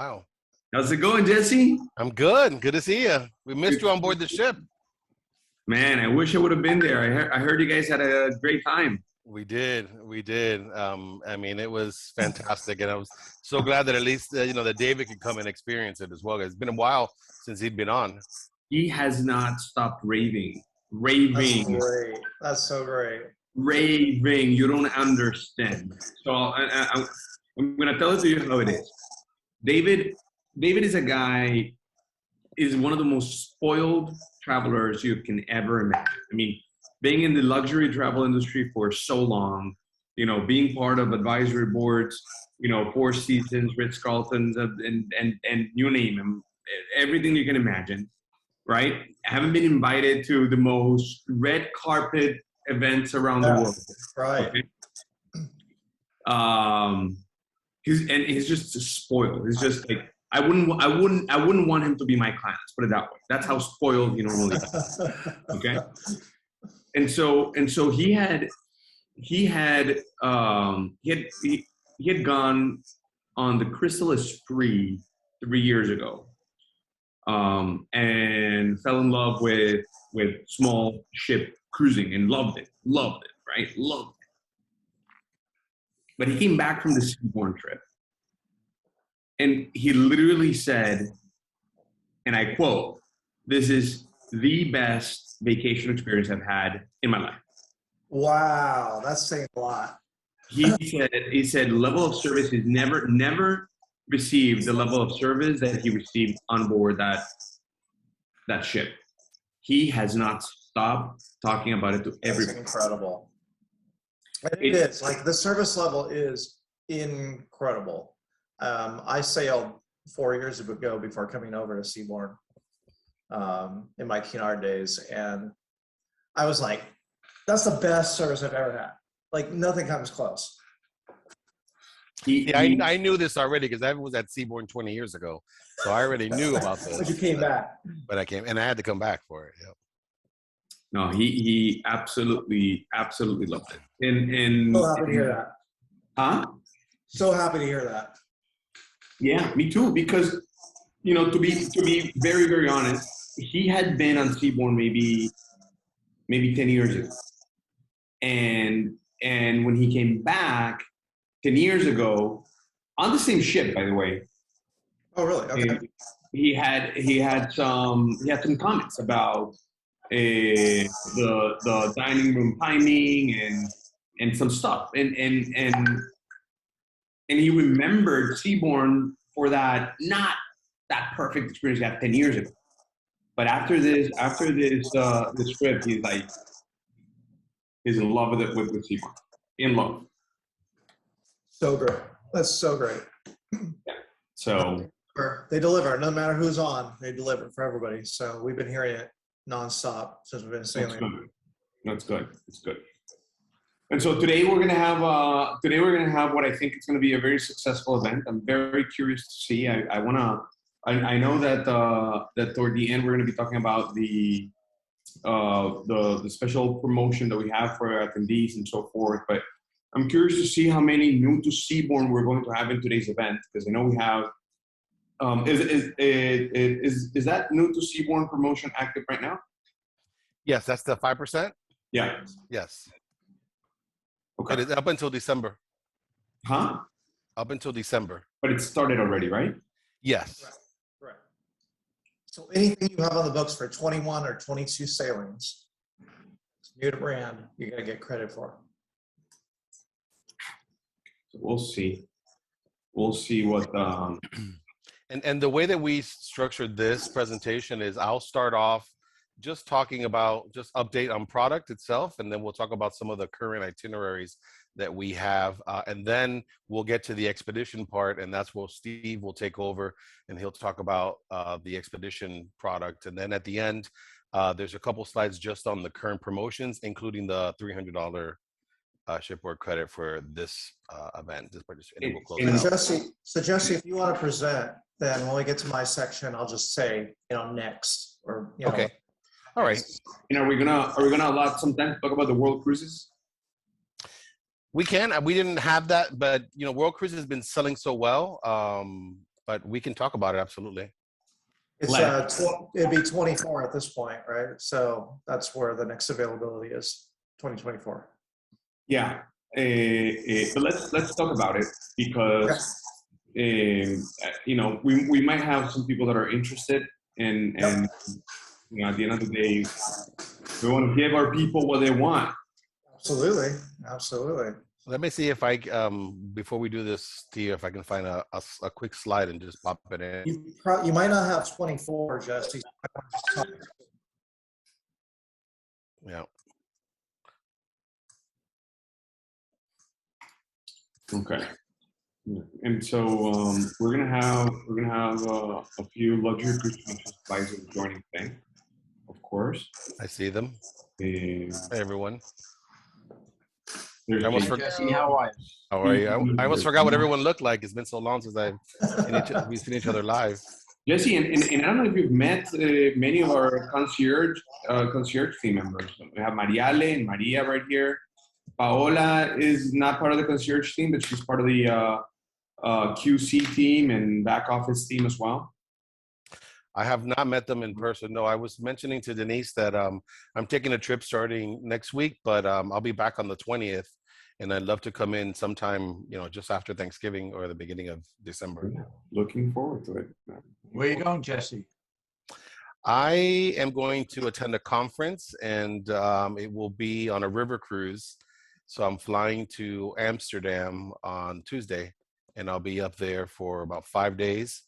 Wow. How's it going, Jesse? I'm good. Good to see you. We missed you on board the ship. Man, I wish I would have been there. I heard you guys had a great time. We did. We did. I mean, it was fantastic. And I was so glad that at least, that David could come and experience it as well. It's been a while since he'd been on. He has not stopped raving. That's great. That's so great. Raving. You don't understand. So I'm going to tell it to you how it is. David is a guy, is one of the most spoiled travelers you can ever imagine. I mean, being in the luxury travel industry for so long, being part of advisory boards, Four Seasons, Ritz-Carltons, and you name them, everything you can imagine, right? I haven't been invited to the most red carpet events around the world. Right. Okay? He's just spoiled. He's just like, I wouldn't want him to be my client. Let's put it that way. That's how spoiled he normally is. Okay. And so he had gone on the Crystal Esprit 3 years ago, and fell in love with small ship cruising and loved it, right? Loved it. But he came back from the Seabourn trip, and he literally said, and I quote, "This is the best vacation experience I've had in my life." Wow, that's saying a lot. He said level of service, he's never received the level of service that he received on board that ship. He has not stopped talking about it to everybody. That's incredible. It is. Like, the service level is incredible. I sailed 4 years ago before coming over to Seabourn, in my Cunard days, and I was like, that's the best service I've ever had. Like, nothing comes close. I knew this already because I was at Seabourn 20 years ago, so I already knew about this. But you came back. But I came, and I had to come back for it. Yep. No, he absolutely loved it. And So happy to hear that. Huh? So happy to hear that. Yeah, me too. Because to be very, very honest, he had been on Seabourn maybe 10 years ago, and when he came back 10 years ago on the same ship, by the way. Oh, really? Okay. He had some comments about the dining room timing and some stuff, and he remembered Seabourn for that, not that perfect experience he had 10 years ago. But after this trip, he's in love with it, with Seabourn. In love. So great. That's so great. Yeah. So they deliver. No matter who's on, they deliver for everybody. So we've been hearing it nonstop since we've been sailing. That's good. It's good. And so today we're gonna have what I think is gonna be a very successful event. I'm very curious to see. I know that toward the end we're gonna be talking about the special promotion that we have for attendees and so forth. But I'm curious to see how many new to Seabourn we're going to have in today's event, because I know we have. Is that new to Seabourn promotion active right now? Yes, that's the 5%. Yeah. Yes. Okay. It is up until December. Huh? Up until December. But it started already, right? Yes. Right. So anything you have on the books for 21 or 22 sailings, it's new to brand, you're gonna get credit for. So we'll see. We'll see what. And the way that we structured this presentation is I'll start off just talking about just update on product itself, and then we'll talk about some of the current itineraries that we have, and then we'll get to the expedition part, and that's where Steve will take over, and he'll talk about the expedition product. And then at the end, there's a couple slides just on the current promotions, including the $300 shipboard credit for this event. This participation. We'll close So Jesse, if you want to present, then when we get to my section, I'll just say, next, or okay. All right. And are we gonna allot some time to talk about the World Cruises? We can. We didn't have that, but World Cruises has been selling so well. but we can talk about it, absolutely. It's it'd be 24 at this point, right? So that's where the next availability is, 2024. Yeah, but let's talk about it because you know we might have some people that are interested, and you know, at the end of the day, we want to give our people what they want. Absolutely, absolutely. Let me see if I, before we do this, Steve, if I can find a quick slide and just pop it in. You might not have 24, Jesse. Yeah. Okay. And so we're gonna have a few luxury cruise advisors joining today, of course. I see them. Hey, Hey, everyone. there's I almost Jake. forgot. Jesse, how are you? How are you? I almost forgot what everyone looked like. It's been so long since we've seen each other live. Jesse, and I don't know if you've met many of our concierge team members. We have Mariale and Maria right here. Paola is not part of the concierge team, but she's part of the QC team and back office team as well. I have not met them in person. No, I was mentioning to Denise that I'm taking a trip starting next week, but I'll be back on the 20th, and I'd love to come in sometime, you know, just after Thanksgiving or the beginning of December. Yeah, looking forward to it. Where are you going, Jesse? I am going to attend a conference, and it will be on a river cruise. So I'm flying to Amsterdam on Tuesday, and I'll be up there for about 5 days.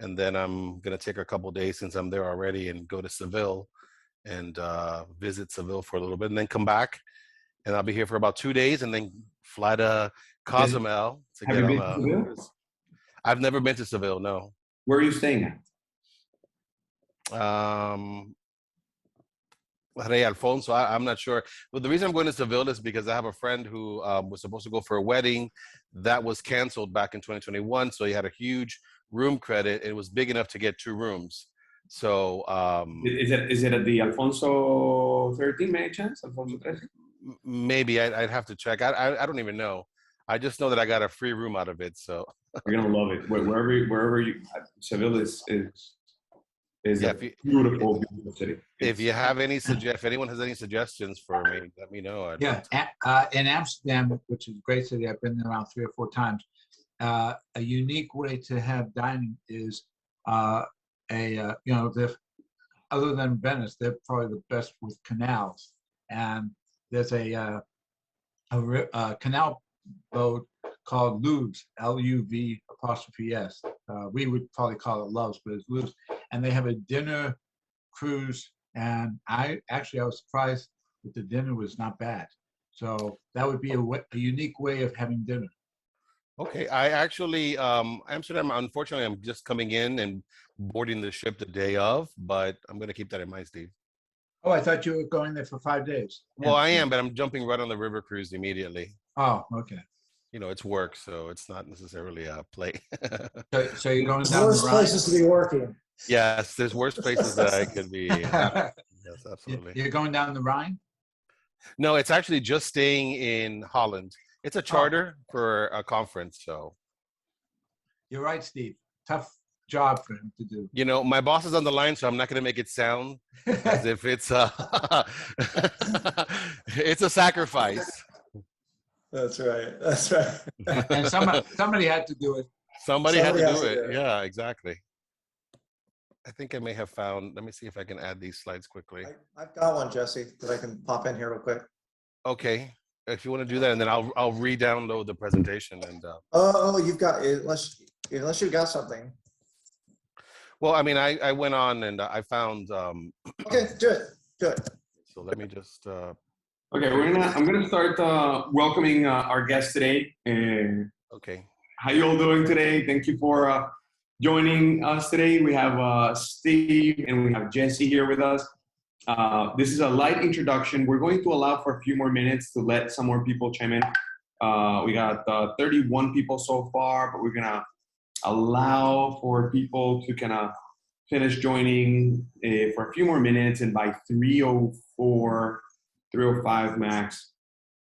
And then I'm going to take a couple days since I'm there already and go to Seville and visit Seville for a little bit and then come back. And I'll be here for about 2 days and then fly to Cozumel to Have get you on been to Seville? cruise. I've never been to Seville, no. Where are you staying at? Rey Alfonso, I'm not sure. But the reason I'm going to Seville is because I have a friend who was supposed to go for a wedding that was canceled back in 2021. So he had a huge room credit. It was big enough to get 2 rooms. So Is it at the Alfonso 13 by any chance? Alfonso 13? Maybe I'd have to check. I don't even know. I just know that I got a free room out of it. So You're gonna love it. Wherever you, Seville is yeah, a beautiful city. If you have any if anyone has any suggestions for me, let me know. Yeah, in Amsterdam, which is a great city, I've been there around 3 or 4 times. A unique way to have dining is you know, other than Venice, they're probably the best with canals. And there's a canal boat called Louvres, L-U-V''S. We would probably call it Loves, but it's Louvres. And they have a dinner cruise. And I was surprised that the dinner was not bad. So that would be a unique way of having dinner. Okay, I actually, Amsterdam, unfortunately, I'm just coming in and boarding the ship the day of, but I'm going to keep that in mind, Steve. Oh, I thought you were going there for 5 days. Well, I am, but I'm jumping right on the river cruise immediately. Oh, okay. You know, it's work, so it's not necessarily a play. So you're going down Worst the Rhine? places to be working. Yes, there's worse places that I could be. Yes, absolutely. You're going down the Rhine? No, it's actually just staying in Holland. It's a charter for a conference, so. You're right, Steve. Tough job for him to do. You know, my boss is on the line, so I'm not going to make it sound as if it's it's a sacrifice. That's right. That's right. And somebody had to do it. Somebody had to has do to it. do it. Yeah, exactly. I think I may have found, let me see if I can add these slides quickly. I've got one, Jesse, that I can pop in here real quick. Okay, if you want to do that, and then I'll re-download the presentation and. Oh, you've got, unless you've got something. Well, I mean, I went on and I found. Okay, do it. So let me just. Okay, I'm gonna start welcoming our guest today. Okay. How you all doing today? Thank you for joining us today. We have Steve and we have Jesse here with us. This is a light introduction. We're going to allow for a few more minutes to let some more people chime in. We got 31 people so far, but we're gonna allow for people to kind of finish joining for a few more minutes, and by 3:04, 3:05 max,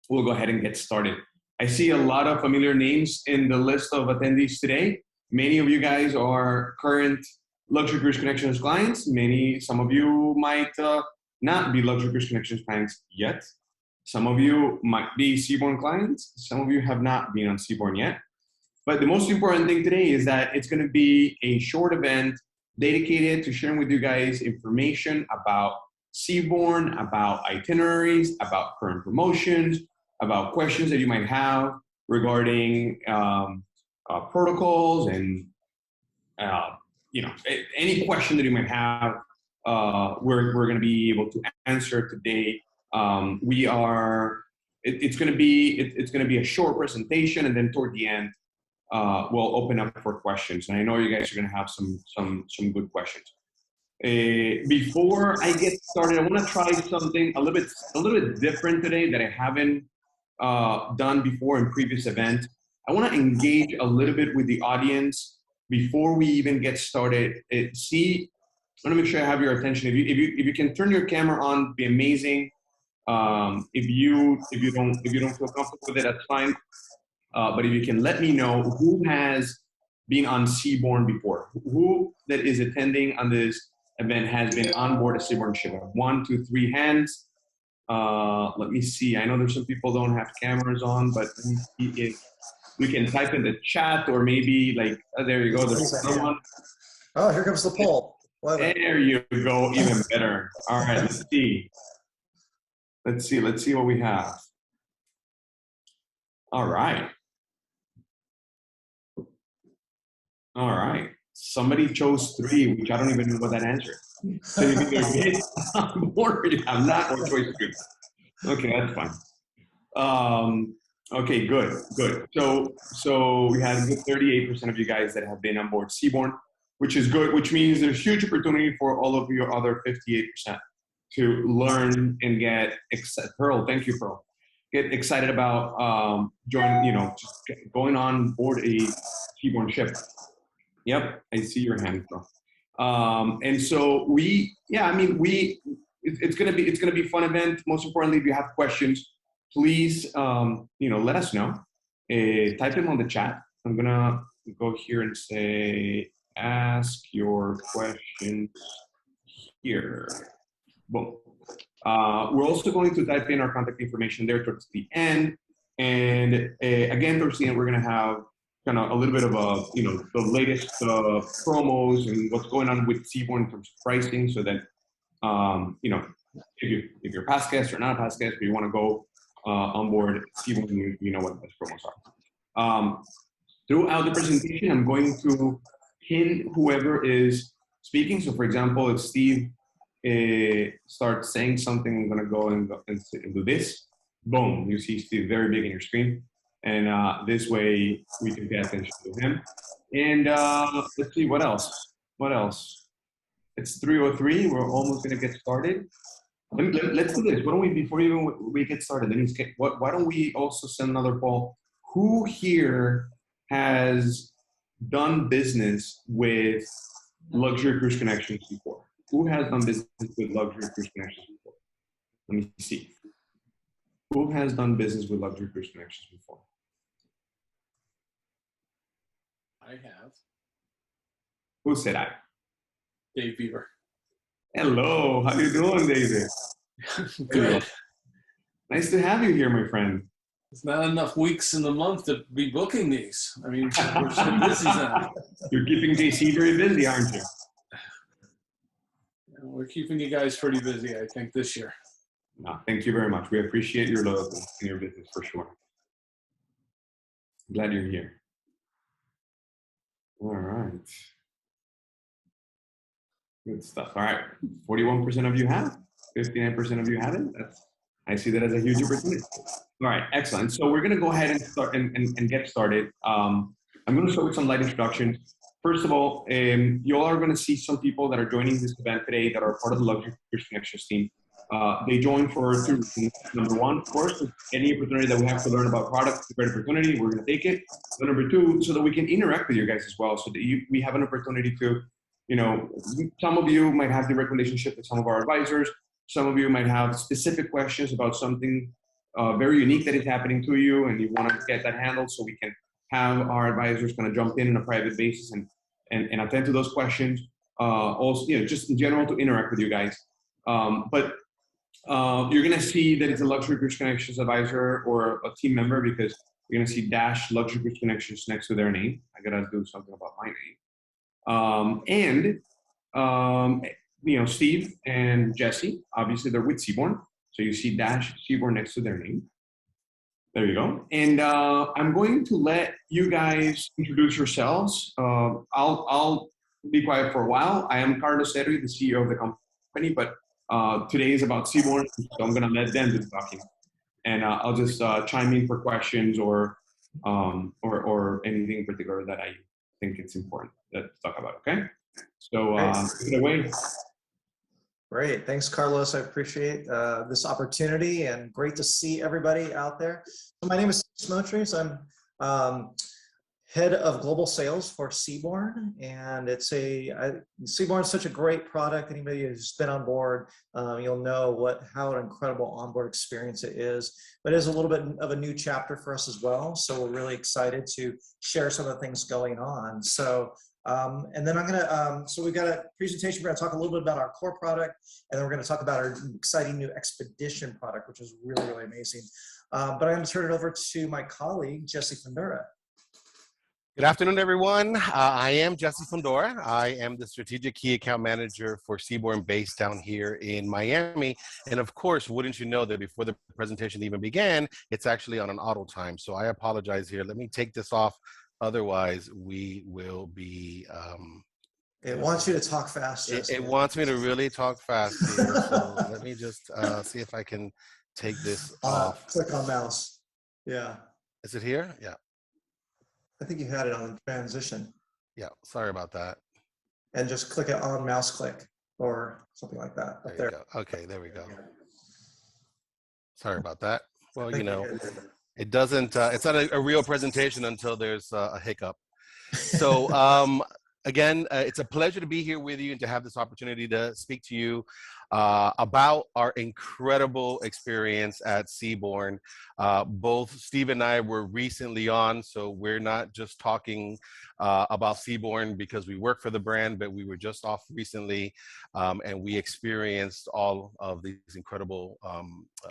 we'll go ahead and get started. I see a lot of familiar names in the list of attendees today. Many of you guys are current Luxury Cruise Connections clients. Some of you might not be Luxury Cruise Connections clients yet. Some of you might be Seabourn clients. Some of you have not been on Seabourn yet. But the most important thing today is that it's going to be a short event dedicated to sharing with you guys information about Seabourn, about itineraries, about current promotions, about questions that you might have regarding protocols and any question that you might have. We're going to be able to answer today. It's going to be a short presentation, and then toward the end, we'll open up for questions. And I know you guys are going to have some good questions. Before I get started, I want to try something a little bit different today that I haven't done before in previous events. I want to engage a little bit with the audience before we even get started. I want to make sure I have your attention. If you can turn your camera on, be amazing. If you don't feel comfortable with it, that's fine. But if you can let me know who has been on Seabourn before, who that is attending on this event has been on board a Seabourn ship. 1, 2, 3 hands. Let me see. I know there's some people don't have cameras on, but let me see if we can type in the chat, or maybe like, there you go. There's someone. Oh, here comes the poll. There you go. Even better. All right. Let's see. Let's see what we have. All right. All right. Somebody chose 3, which I don't even know what that answer is. So you either get on board or you have not, or choice 3. Okay, that's fine. Okay, good. So we had a good 38% of you guys that have been on board Seabourn, which is good, which means there's huge opportunity for all of your other 58% to learn and get excited. Pearl, thank you, Pearl. Get excited about just going on board a Seabourn ship. Yep, I see your hand, Pearl. And so it's gonna be a fun event. Most importantly, if you have questions, please let us know. Type them on the chat. I'm gonna go here and say ask your questions here. Boom. We're also going to type in our contact information there towards the end. And again, towards the end, we're gonna have kind of a little bit of the latest promos and what's going on with Seabourn in terms of pricing, so that if you're a past guest or not a past guest, but you want to go on board Seabourn, you know what the best promos are. Throughout the presentation, I'm going to pin whoever is speaking. So, for example, if Steve starts saying something, I'm going to go and do this. Boom! You see Steve very big in your screen. And this way we can pay attention to him. And let's see, what else? It's 3:03. We're almost going to get started. Let's do this. Why don't we, before even we get started, why don't we also send another poll? Who here has done business with Luxury Cruise Connections before? Who has done business with Luxury Cruise Connections before? Let me see. Who has done business with Luxury Cruise Connections before? I have. Who said I? Dave Beaver. Hello, how you doing, David? Good. Nice to have you here, my friend. It's not enough weeks in the month to be booking these. I mean, we're so busy now. You're keeping JC very busy, aren't you? Yeah, we're keeping you guys pretty busy, I think, this year. No, thank you very much. We appreciate your loyalty in your business for sure. Glad you're here. All right. Good stuff. All right. 41% of you have, 59% of you haven't. I see that as a huge opportunity. All right, excellent. So we're going to go ahead and start and get started. I'm going to start with some light introductions. First of all, you all are going to see some people that are joining this event today that are part of the Luxury Cruise Connections team. They join for 2 reasons. Number 1, of course, any opportunity that we have to learn about products, it's a great opportunity, we're going to take it. But number 2, so that we can interact with you guys as well, so that we have an opportunity to, some of you might have direct relationship with some of our advisors. Some of you might have specific questions about something very unique that is happening to you, and you want to get that handled, so we can have our advisors kind of jump in on a private basis and attend to those questions. Also, just in general to interact with you guys. But you're gonna see that it's a Luxury Cruise Connections advisor or a team member because you're gonna see Dash Luxury Cruise Connections next to their name. I gotta do something about my name. Steve and Jesse, obviously they're with Seabourn. So you see Dash Seabourn next to their name. There you go. And I'm going to let you guys introduce yourselves. I'll be quiet for a while. I am Carlos Serri, the CEO of the company, but today is about Seabourn, so I'm going to let them do the talking. And I'll just chime in for questions or anything in particular that I think it's important to talk about, okay? So take it away. Great. Thanks, Carlos. I appreciate this opportunity and great to see everybody out there. So my name is Submarines. I'm head of global sales for Seabourn, and Seabourn is such a great product. Anybody who's been on board, you'll know how an incredible onboard experience it is. But it is a little bit of a new chapter for us as well. So we're really excited to share some of the things going on. So and then so we've got a presentation. We're going to talk a little bit about our core product, and then we're going to talk about our exciting new expedition product, which is really, really amazing. But I'm going to turn it over to my colleague, Jesse Fundora. Good afternoon, everyone. I am Jesse Fundora. I am the Strategic Key Account Manager for Seabourn based down here in Miami. And of course, wouldn't you know that before the presentation even began, it's actually on an auto time. So I apologize here. Let me take this off. Otherwise, we will be... it wants you to talk fast, Jesse. It wants me to really talk fast here. So let me just see if I can take this off. Click on mouse. Yeah. Is it here? Yeah. I think you had it on transition. Yeah, sorry about that. And just click it on mouse click or something like that. Up there. You go. Okay, there we go. Sorry about that. Well, it doesn't, it's not a real presentation until there's a hiccup. So again, it's a pleasure to be here with you and to have this opportunity to speak to you about our incredible experience at Seabourn. Both Steve and I were recently on, so we're not just talking about Seabourn because we work for the brand, but we were just off recently and we experienced all of these incredible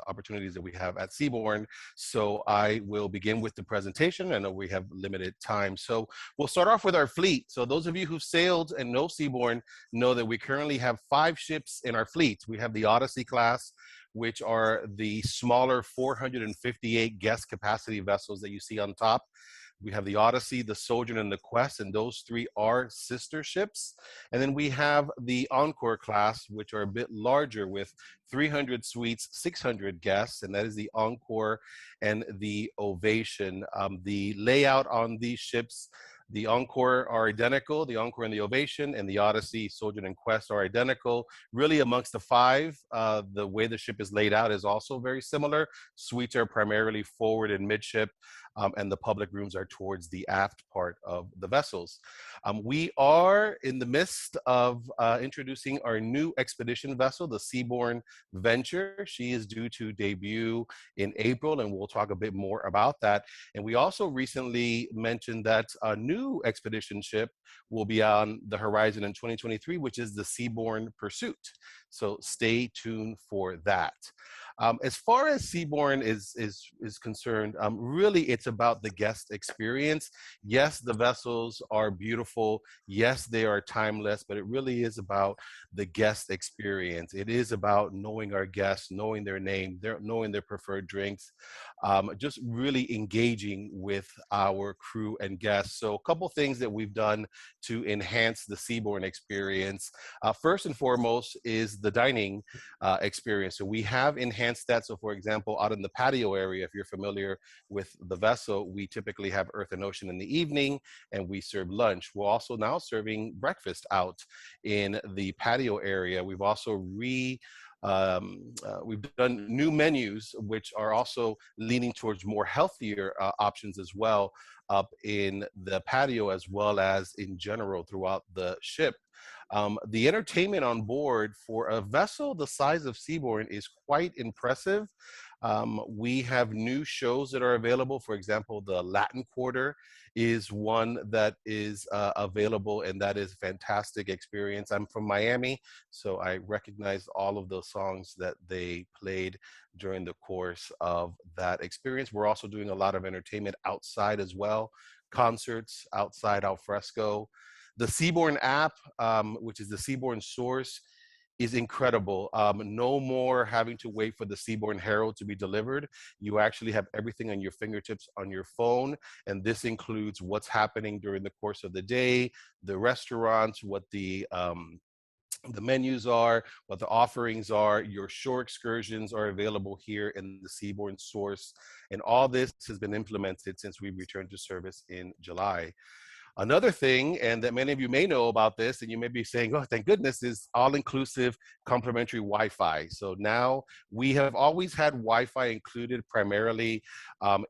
opportunities that we have at Seabourn. So I will begin with the presentation. I know we have limited time. So we'll start off with our fleet. So those of you who've sailed and know Seabourn know that we currently have 5 ships in our fleet. We have the Odyssey class, which are the smaller 458 guest capacity vessels that you see on top. We have the Odyssey, the Sojourn, and the Quest, and those 3 are sister ships. And then we have the Encore class, which are a bit larger with 300 suites, 600 guests, and that is the Encore and the Ovation. The layout on these ships, the Encore are identical, the Encore and the Ovation, and the Odyssey, Sojourn, and Quest are identical. Really amongst the 5, the way the ship is laid out is also very similar. Suites are primarily forward and midship, and the public rooms are towards the aft part of the vessels. We are in the midst of introducing our new expedition vessel, the Seabourn Venture. She is due to debut in April, and we'll talk a bit more about that. And we also recently mentioned that a new expedition ship will be on the horizon in 2023, which is the Seabourn Pursuit. So stay tuned for that. As far as Seabourn is concerned, really it's about the guest experience. Yes, the vessels are beautiful. Yes, they are timeless, but it really is about the guest experience. It is about knowing our guests, knowing their name, knowing their preferred drinks, just really engaging with our crew and guests. So a couple things that we've done to enhance the Seabourn experience. First and foremost is the dining experience. So we have enhanced that. So for example, out in the patio area, if you're familiar with the vessel, we typically have Earth and Ocean in the evening and we serve lunch. We're also now serving breakfast out in the patio area. We've also we've done new menus, which are also leaning towards more healthier options as well up in the patio, as well as in general throughout the ship. The entertainment on board for a vessel the size of Seabourn is quite impressive. We have new shows that are available. For example, the Latin Quarter is one that is available, and that is a fantastic experience. I'm from Miami, so I recognize all of those songs that they played during the course of that experience. We're also doing a lot of entertainment outside as well, concerts outside al fresco. The Seabourn app, which is the Seabourn source, is incredible. No more having to wait for the Seabourn Herald to be delivered. You actually have everything on your fingertips on your phone, and this includes what's happening during the course of the day, the restaurants, what the menus are, what the offerings are. Your shore excursions are available here in the Seabourn source, and all this has been implemented since we returned to service in July. Another thing, and that many of you may know about this, and you may be saying, oh, thank goodness, is all-inclusive complimentary Wi-Fi. So now we have always had Wi-Fi included primarily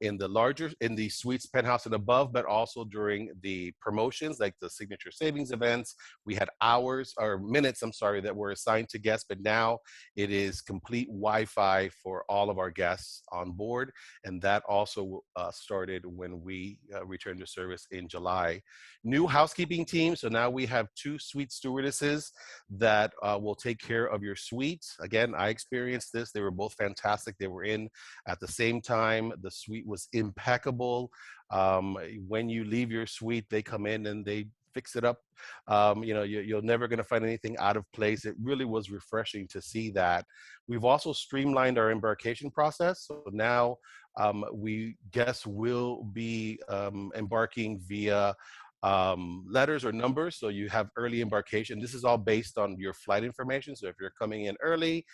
in the suites, penthouse and above, but also during the promotions, like the signature savings events. We had hours or minutes, I'm sorry, that were assigned to guests, but now it is complete Wi-Fi for all of our guests on board. And that also started when we returned to service in July. New housekeeping team. So now we have 2 suite stewardesses that will take care of your suites. Again, I experienced this. They were both fantastic. They were in at the same time. The suite was impeccable. When you leave your suite, they come in and they fix it up. You're never going to find anything out of place. It really was refreshing to see that. We've also streamlined our embarkation process. So now guests will be embarking via letters or numbers. So you have early embarkation. This is all based on your flight information. So if you're coming in early,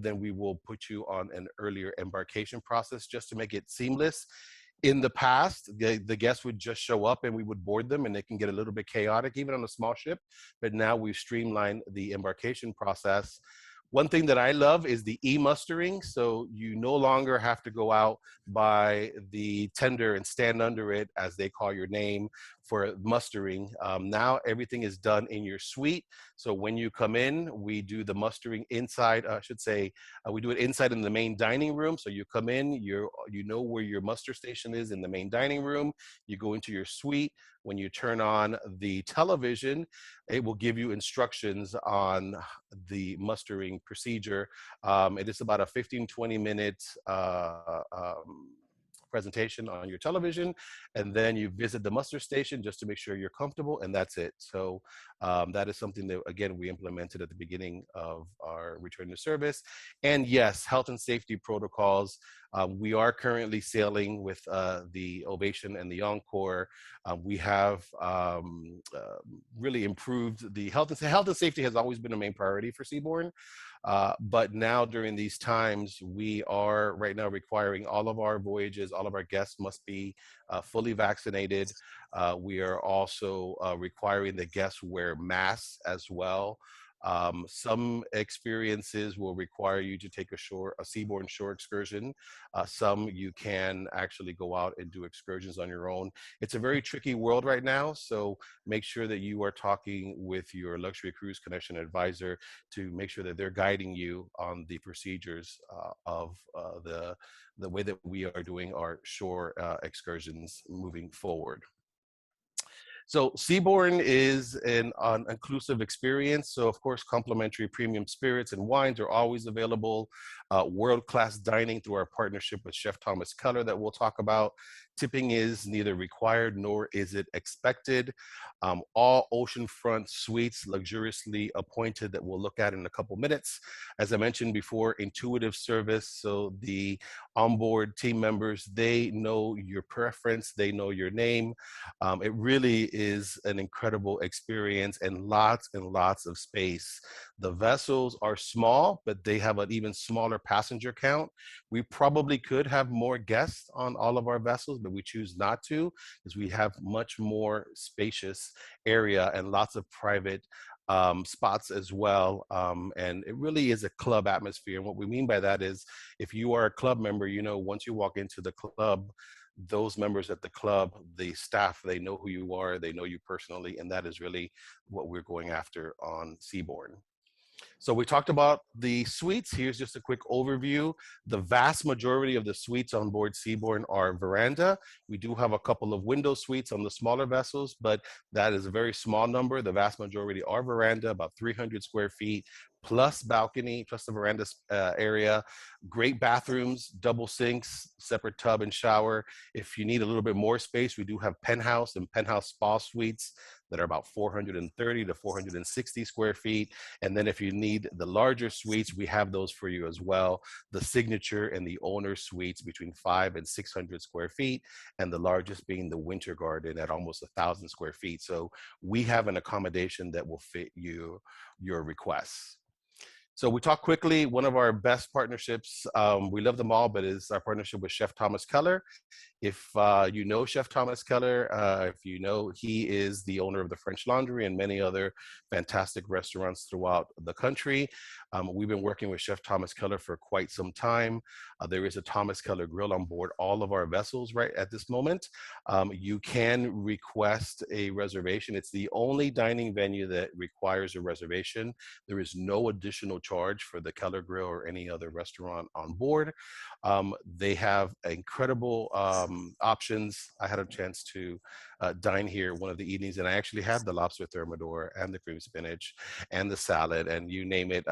then we will put you on an earlier embarkation process just to make it seamless. In the past, the guests would just show up and we would board them, and it can get a little bit chaotic even on a small ship. But now we've streamlined the embarkation process. One thing that I love is the e-mustering. So you no longer have to go out by the tender and stand under it as they call your name for mustering. Now everything is done in your suite. So when you come in, we do the mustering inside, we do it inside in the main dining room. So you come in, you know where your muster station is in the main dining room. You go into your suite. When you turn on the television, it will give you instructions on the mustering procedure. It is about a 15-20 minute presentation on your television, and then you visit the muster station just to make sure you're comfortable, and that's it. So that is something that, again, we implemented at the beginning of our return to service. And yes, health and safety protocols. We are currently sailing with the Ovation and the Encore. We have really improved the health and safety has always been a main priority for Seabourn. But now during these times, we are right now requiring all of our voyages, all of our guests must be fully vaccinated. We are also requiring the guests wear masks as well. Some experiences will require you to take a Seabourn shore excursion. Some you can actually go out and do excursions on your own. It's a very tricky world right now, so make sure that you are talking with your luxury cruise connection advisor to make sure that they're guiding you on the procedures of the way that we are doing our shore excursions moving forward. So Seabourn is an inclusive experience. So of course, complimentary premium spirits and wines are always available. World-class dining through our partnership with Chef Thomas Keller that we'll talk about. Tipping is neither required nor is it expected. All oceanfront suites luxuriously appointed that we'll look at in a couple minutes. As I mentioned before, intuitive service. So the onboard team members, they know your preference, they know your name. It really is an incredible experience and lots of space. The vessels are small, but they have an even smaller passenger count. We probably could have more guests on all of our vessels, but we choose not to because we have much more spacious area and lots of private spots as well. And it really is a club atmosphere. And what we mean by that is if you are a club member, you know, once you walk into the club, those members at the club, the staff, they know who you are, they know you personally, and that is really what we're going after on Seabourn. So we talked about the suites. Here's just a quick overview. The vast majority of the suites on board Seabourn are veranda. We do have a couple of window suites on the smaller vessels, but that is a very small number. The vast majority are veranda, about 300 square feet, plus balcony, plus the veranda area. Great bathrooms, double sinks, separate tub and shower. If you need a little bit more space, we do have penthouse and penthouse spa suites that are about 430 to 460 square feet. And then if you need the larger suites, we have those for you as well. The signature and the owner suites between 500 and 600 square feet, and the largest being the winter garden at almost 1,000 square feet. So we have an accommodation that will fit your requests. So we talk quickly, one of our best partnerships, we love them all, but is our partnership with Chef Thomas Keller. If you know Chef Thomas Keller, if you know, he is the owner of the French Laundry and many other fantastic restaurants throughout the country. We've been working with Chef Thomas Keller for quite some time. There is a Thomas Keller grill on board all of our vessels right at this moment. You can request a reservation. It's the only dining venue that requires a reservation. There is no additional charge for the Keller Grill or any other restaurant on board. They have incredible options. I had a chance to dine here one of the evenings, and I actually had the lobster thermidor and the cream spinach and the salad, and you name it,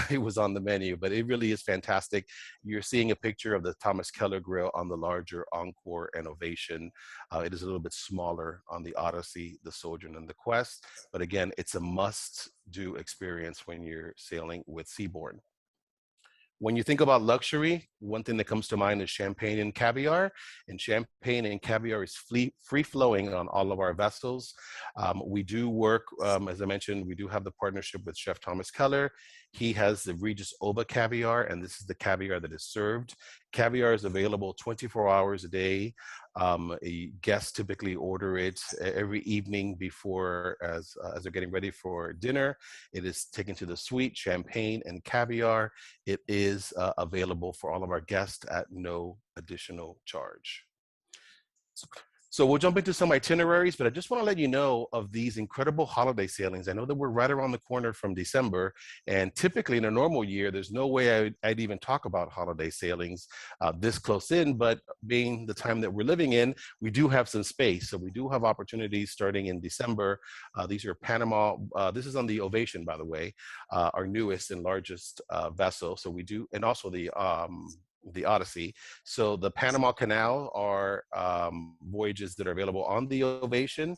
it was on the menu. But it really is fantastic. You're seeing a picture of the Thomas Keller Grill on the larger Encore and Ovation. It is a little bit smaller on the Odyssey, the Sojourn, and the Quest. But again, it's a must-do experience when you're sailing with Seabourn. When you think about luxury, one thing that comes to mind is champagne and caviar. And champagne and caviar is free-flowing on all of our vessels. We do work, as I mentioned, we do have the partnership with Chef Thomas Keller. He has the Regis Oba caviar, and this is the caviar that is served. Caviar is available 24 hours a day. Guests typically order it every evening before, as they're getting ready for dinner. It is taken to the suite, champagne and caviar. It is available for all of our guests at no additional charge. So we'll jump into some itineraries, but I just want to let you know of these incredible holiday sailings. I know that we're right around the corner from December, and typically in a normal year, there's no way I'd even talk about holiday sailings this close in, but being the time that we're living in, we do have some space. So we do have opportunities starting in December. These are Panama, this is on the Ovation, by the way, our newest and largest vessel. So we do, and also the Odyssey. So the Panama Canal are voyages that are available on the Ovation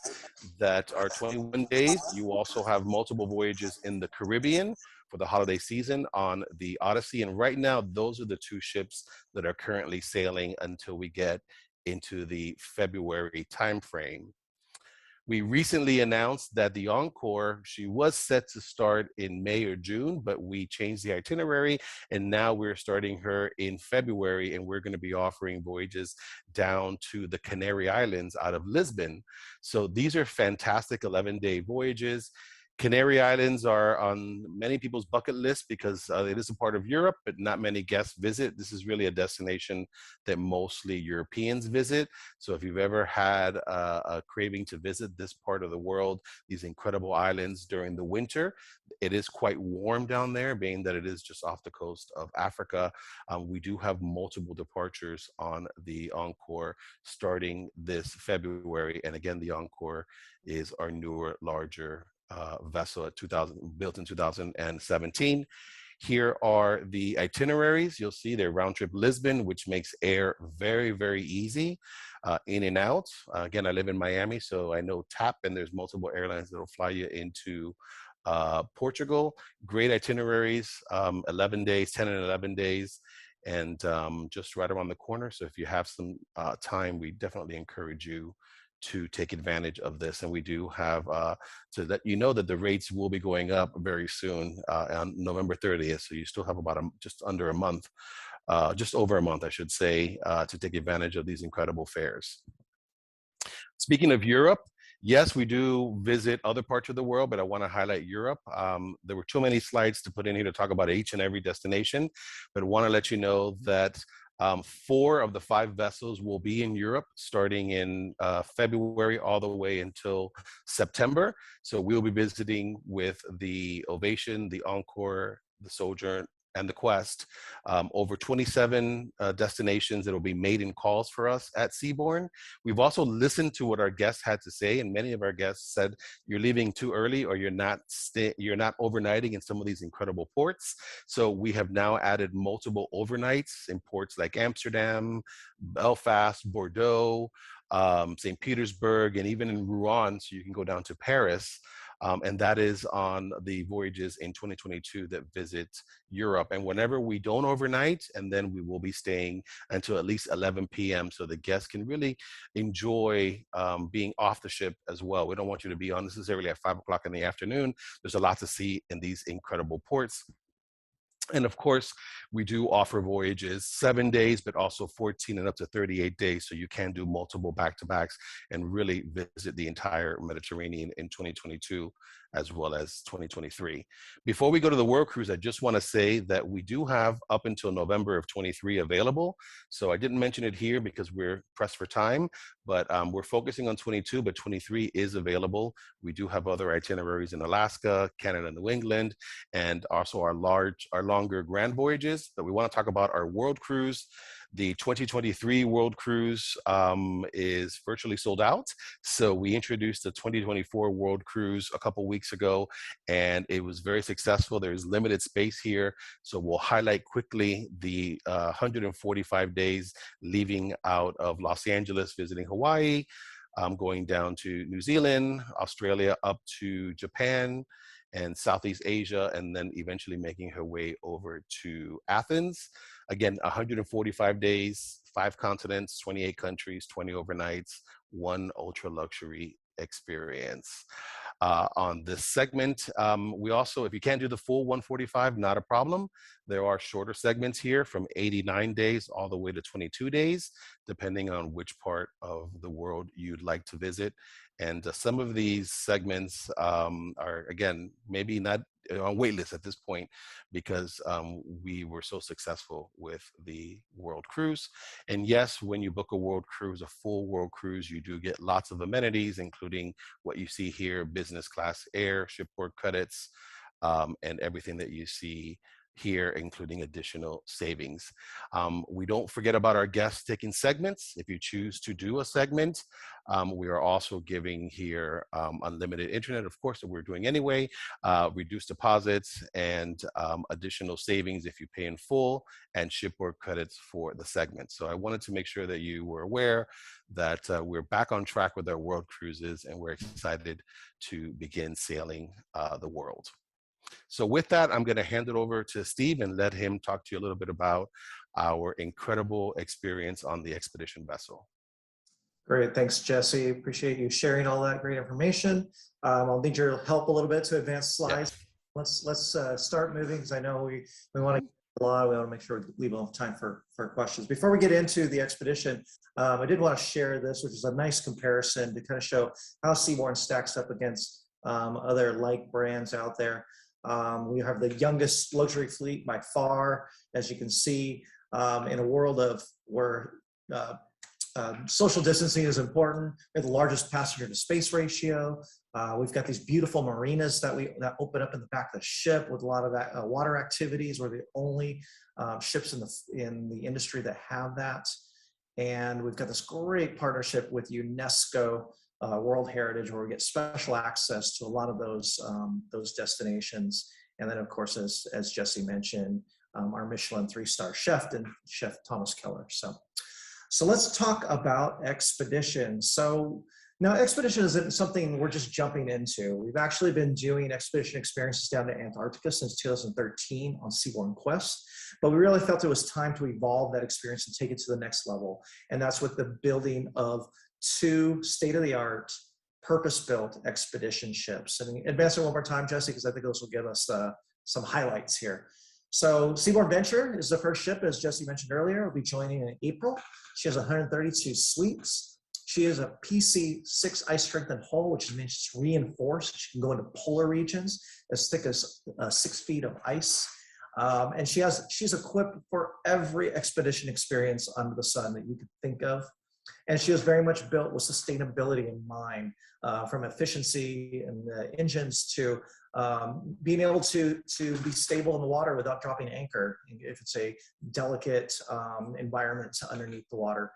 that are 21 days. You also have multiple voyages in the Caribbean for the holiday season on the Odyssey. And right now, those are the two ships that are currently sailing until we get into the February timeframe. We recently announced that the Encore, she was set to start in May or June, but we changed the itinerary, and now we're starting her in February, and we're going to be offering voyages down to the Canary Islands out of Lisbon. So these are fantastic 11-day voyages. Canary Islands are on many people's bucket list because it is a part of Europe, but not many guests visit. This is really a destination that mostly Europeans visit. So if you've ever had a craving to visit this part of the world, these incredible islands during the winter, it is quite warm down there, being that it is just off the coast of Africa. We do have multiple departures on the Encore starting this February. And again, the Encore is our newer, larger vessel at built in 2017. Here are the itineraries. You'll see they're round trip Lisbon, which makes air very, very easy in and out. Again, I live in Miami, so I know TAP, and there's multiple airlines that will fly you into Portugal. Great itineraries, 11 days, 10 and 11 days, and just right around the corner. So if you have some time, we definitely encourage you to take advantage of this. And we do have to let you know that the rates will be going up very soon on November 30th. So you still have about just under a month, just over a month, I should say, to take advantage of these incredible fares. Speaking of Europe, yes, we do visit other parts of the world, but I want to highlight Europe. There were too many slides to put in here to talk about each and every destination, but I want to let you know that 4 of the 5 vessels will be in Europe starting in February all the way until September. So we'll be visiting with the Ovation, the Encore, the Sojourn, and the Quest, over 27 destinations that will be maiden calls for us at Seabourn. We've also listened to what our guests had to say, and many of our guests said you're leaving too early or you're not overnighting in some of these incredible ports. So we have now added multiple overnights in ports like Amsterdam, Belfast, Bordeaux, St. Petersburg, and even in Rouen, so you can go down to Paris. And that is on the voyages in 2022 that visit Europe. And whenever we don't overnight, and then we will be staying until at least 11 p.m. so the guests can really enjoy being off the ship as well. We don't want you to be on necessarily at 5 o'clock in the afternoon. There's a lot to see in these incredible ports. And of course, we do offer voyages 7 days, but also 14 and up to 38 days. So you can do multiple back-to-backs and really visit the entire Mediterranean in 2022, as well as 2023. Before we go to the World Cruise, I just want to say that we do have up until November of 23 available. So I didn't mention it here because we're pressed for time, but we're focusing on 22, but 23 is available. We do have other itineraries in Alaska, Canada, and New England, and also our longer grand voyages that we want to talk about. Our World Cruise, the 2023 World Cruise is virtually sold out. So we introduced the 2024 World Cruise a couple weeks ago, and it was very successful. There's limited space here. So we'll highlight quickly the 145 days leaving out of Los Angeles, visiting Hawaii, going down to New Zealand, Australia, up to Japan, and Southeast Asia, and then eventually making her way over to Athens. Again, 145 days, 5 continents, 28 countries, 20 overnights, 1 ultra luxury experience. On this segment, we also, if you can't do the full 145, not a problem. There are shorter segments here from 89 days all the way to 22 days, depending on which part of the world you'd like to visit. And some of these segments are, again, maybe not on waitlist at this point because we were so successful with the World Cruise. And yes, when you book a World Cruise, a full World Cruise, you do get lots of amenities, including what you see here, business class air, shipboard credits, and everything that you see here, including additional savings. We don't forget about our guests taking segments. If you choose to do a segment, we are also giving here unlimited internet, of course, that we're doing anyway, reduced deposits, and additional savings if you pay in full, and shipboard credits for the segment. So I wanted to make sure that you were aware that we're back on track with our world cruises, and we're excited to begin sailing the world. So with that, I'm going to hand it over to Steve and let him talk to you a little bit about our incredible experience on the expedition vessel. Great, thanks, Jesse. Appreciate you sharing all that great information. I'll need your help a little bit to advance slides. Yes. Let's start moving because I know we want to get a lot. We want to make sure we leave enough time for questions. Before we get into the expedition, I did want to share this, which is a nice comparison to kind of show how Seabourn stacks up against other like brands out there. We have the youngest luxury fleet by far, as you can see, in a world of where social distancing is important. We have the largest passenger to space ratio. We've got these beautiful marinas that open up in the back of the ship with a lot of water activities. We're the only ships in the industry that have that. And we've got this great partnership with UNESCO World Heritage, where we get special access to a lot of those destinations. And then, of course, as Jesse mentioned, our Michelin 3-star chef and Chef Thomas Keller. So let's talk about expedition. So now expedition isn't something we're just jumping into. We've actually been doing expedition experiences down to Antarctica since 2013 on Seabourn Quest, but we really felt it was time to evolve that experience and take it to the next level. And that's with the building of 2 state-of-the-art, purpose-built expedition ships. And advance it one more time, Jesse, because I think this will give us some highlights here. So Seabourn Venture is the first ship, as Jesse mentioned earlier. We'll be joining in April. She has 132 suites. She is a PC6 ice-strengthened hull, which means it's reinforced. She can go into polar regions as thick as 6 feet of ice. And she's equipped for every expedition experience under the sun that you could think of. And she was very much built with sustainability in mind, from efficiency and the engines to being able to be stable in the water without dropping anchor if it's a delicate environment underneath the water,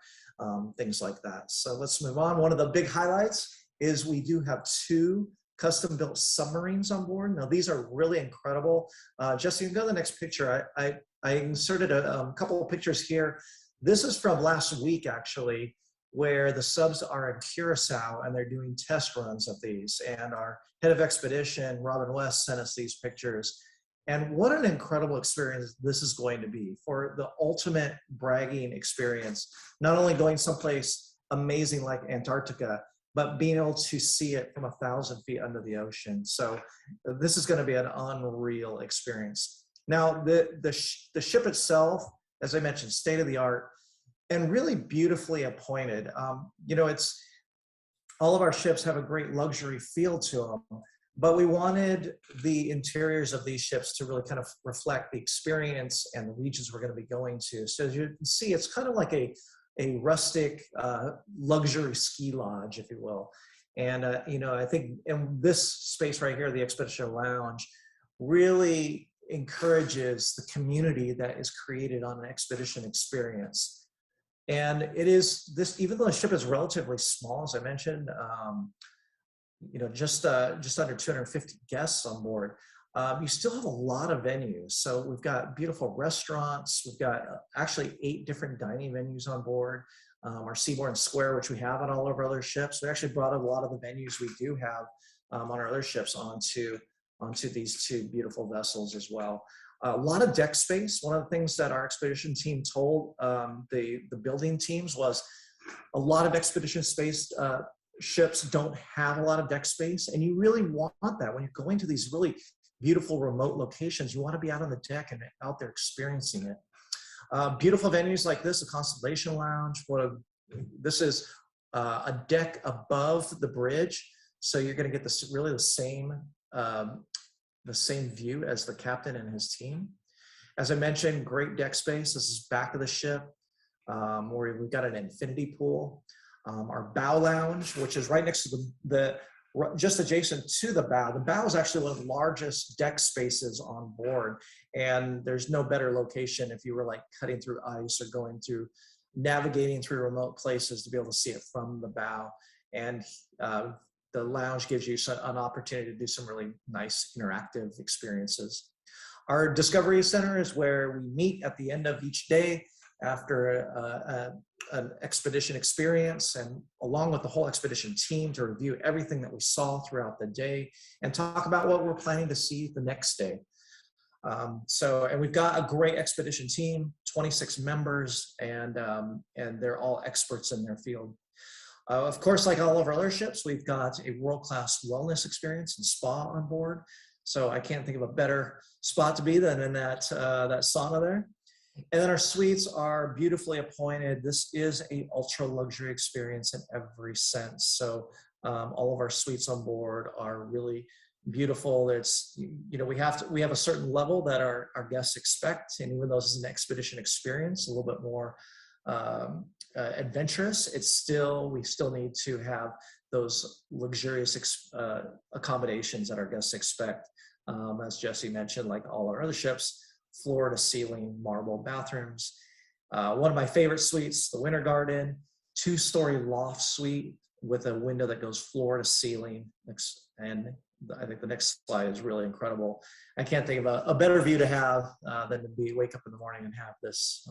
things like that. So let's move on. One of the big highlights is we do have 2 custom-built submarines on board. Now these are really incredible. Jesse, you can go to the next picture. I inserted a couple of pictures here. This is from last week, actually, where the subs are in Curacao and they're doing test runs of these. And our head of expedition, Robin West, sent us these pictures. And what an incredible experience this is going to be for the ultimate bragging experience, not only going someplace amazing like Antarctica, but being able to see it from 1,000 feet under the ocean. So this is going to be an unreal experience. Now, the ship itself, as I mentioned, state of the art, and really beautifully appointed. You know, all of our ships have a great luxury feel to them, but we wanted the interiors of these ships to really kind of reflect the experience and the regions we're going to be going to. So as you can see, it's kind of like a rustic luxury ski lodge, if you will. And, you know, I think in this space right here, the Expedition Lounge, really encourages the community that is created on an expedition experience. And it is this, even though the ship is relatively small, as I mentioned, you know, just under 250 guests on board, you still have a lot of venues. So we've got beautiful restaurants. We've got actually 8 different dining venues on board. Our Seabourn Square, which we have on all of our other ships. We actually brought a lot of the venues we do have on our other ships onto these 2 beautiful vessels as well. A lot of deck space. One of the things that our expedition team told the building teams was a lot of expedition space ships don't have a lot of deck space, and you really want that when you're going to these really beautiful remote locations. You want to be out on the deck and out there experiencing it. Beautiful venues like this, the Constellation Lounge. This is a deck above the bridge, so you're going to get this really the same view as the captain and his team. As I mentioned, great deck space. This is back of the ship, where we've got an infinity pool. Our bow lounge, which is right next to just adjacent to the bow. The bow is actually one of the largest deck spaces on board, and there's no better location if you were like cutting through ice or navigating through remote places to be able to see it from the bow. And the lounge gives you an opportunity to do some really nice interactive experiences. Our Discovery Center is where we meet at the end of each day after an expedition experience, and along with the whole expedition team, to review everything that we saw throughout the day and talk about what we're planning to see the next day. And we've got a great expedition team, 26 members, and they're all experts in their field. Of course, like all of our other ships, we've got a world-class wellness experience and spa on board. So I can't think of a better spot to be than in that sauna there. And then our suites are beautifully appointed. This is a ultra luxury experience in every sense. So all of our suites on board are really beautiful. It's, you know, we have a certain level that our guests expect, and even though this is an expedition experience, a little bit more adventurous, we still need to have those luxurious accommodations that our guests expect. As Jesse mentioned, like all our other ships, floor to ceiling marble bathrooms. One of my favorite suites, the Winter Garden, 2-story loft suite with a window that goes floor to ceiling. And I think the next slide is really incredible. I can't think of a better view to have than to wake up in the morning and have this.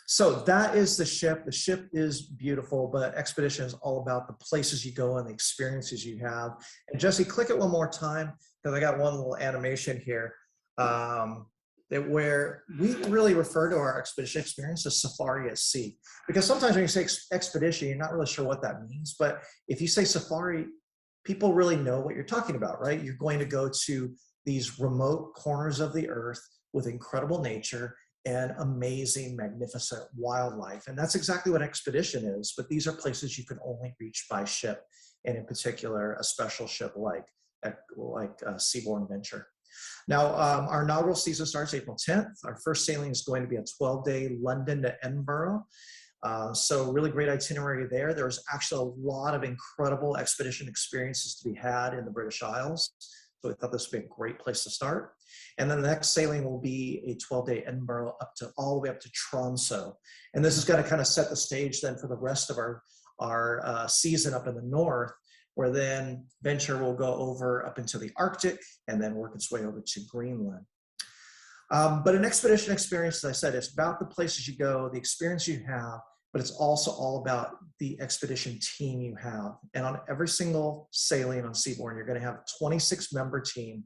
So that is the ship. The ship is beautiful, but expedition is all about the places you go and the experiences you have. And Jesse, click it one more time, because I got one little animation here. Where we really refer to our expedition experience as safari at sea, because sometimes when you say expedition, you're not really sure what that means. But if you say safari, people really know what you're talking about, right? You're going to go to these remote corners of the earth with incredible nature and amazing, magnificent wildlife. And that's exactly what expedition is. But these are places you can only reach by ship, and in particular, a special ship like Seabourn Venture. Now, our inaugural season starts April 10th. Our first sailing is going to be a 12-day London to Edinburgh. So really great itinerary there. There's actually a lot of incredible expedition experiences to be had in the British Isles. So we thought this would be a great place to start. And then the next sailing will be a 12-day Edinburgh all the way up to Tromsø. And this is going to kind of set the stage then for the rest of our season up in the north, where then Venture will go over up into the Arctic and then work its way over to Greenland. But an expedition experience, as I said, it's about the places you go, the experience you have, but it's also all about the expedition team you have. And on every single sailing on Seabourn, you're going to have a 26-member team,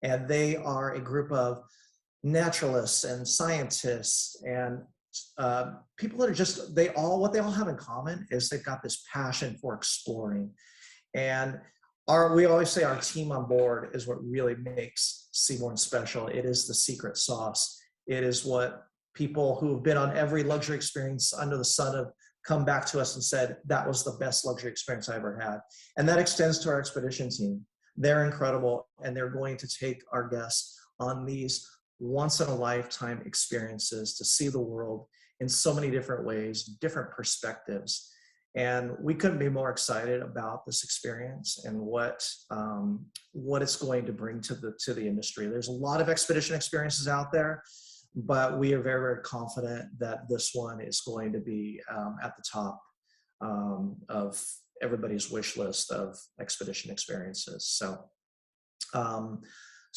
and they are a group of naturalists and scientists and people that are just, what they all have in common is they've got this passion for exploring. And we always say our team on board is what really makes Seabourn special. It is the secret sauce. It is what people who have been on every luxury experience under the sun have come back to us and said, that was the best luxury experience I ever had. And that extends to our expedition team. They're incredible, and they're going to take our guests on these once-in-a-lifetime experiences to see the world in so many different ways, different perspectives. And we couldn't be more excited about this experience and what it's going to bring to the industry. There's a lot of expedition experiences out there, but we are very, very confident that this one is going to be at the top of everybody's wish list of expedition experiences. So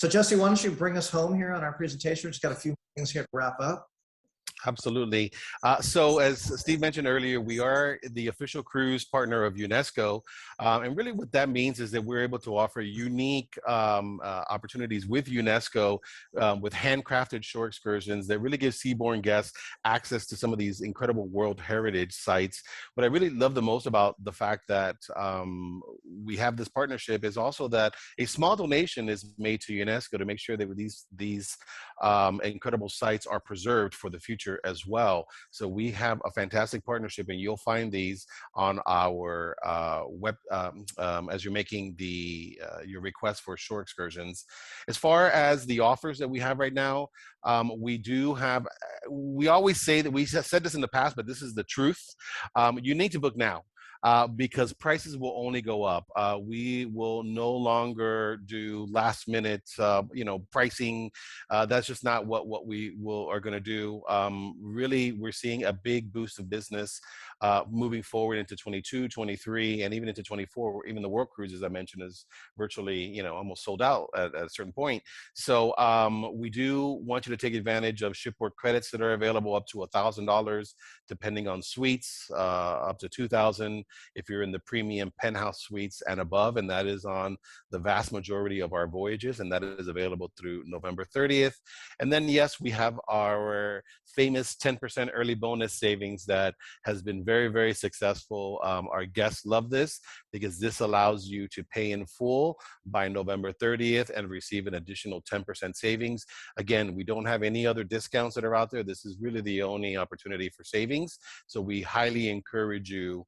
Jesse, why don't you bring us home here on our presentation? We've just got a few things here to wrap up. Absolutely. So as Steve mentioned earlier, we are the official cruise partner of UNESCO. And really what that means is that we're able to offer unique opportunities with UNESCO with handcrafted shore excursions that really give Seabourn guests access to some of these incredible World Heritage sites. What I really love the most about the fact that we have this partnership is also that a small donation is made to UNESCO to make sure that these incredible sites are preserved for the future as well. So we have a fantastic partnership, and you'll find these on our web as you're making your request for shore excursions. As far as the offers that we have right now, we always say that, we said this in the past, but this is the truth. You need to book now. Because prices will only go up. We will no longer do last minute, pricing. That's just not what we are going to do. Really, we're seeing a big boost of business moving forward into 22, 23, and even into 24. Where even the World Cruise, as I mentioned, is virtually, almost sold out at a certain point. So we do want you to take advantage of shipboard credits that are available up to $1,000, depending on suites, up to $2,000 if you're in the premium penthouse suites and above, and that is on the vast majority of our voyages, and that is available through November 30th. And then, yes, we have our famous 10% early bonus savings that has been very, very successful. Our guests love this because this allows you to pay in full by November 30th and receive an additional 10% savings. Again, we don't have any other discounts that are out there. This is really the only opportunity for savings. So we highly encourage you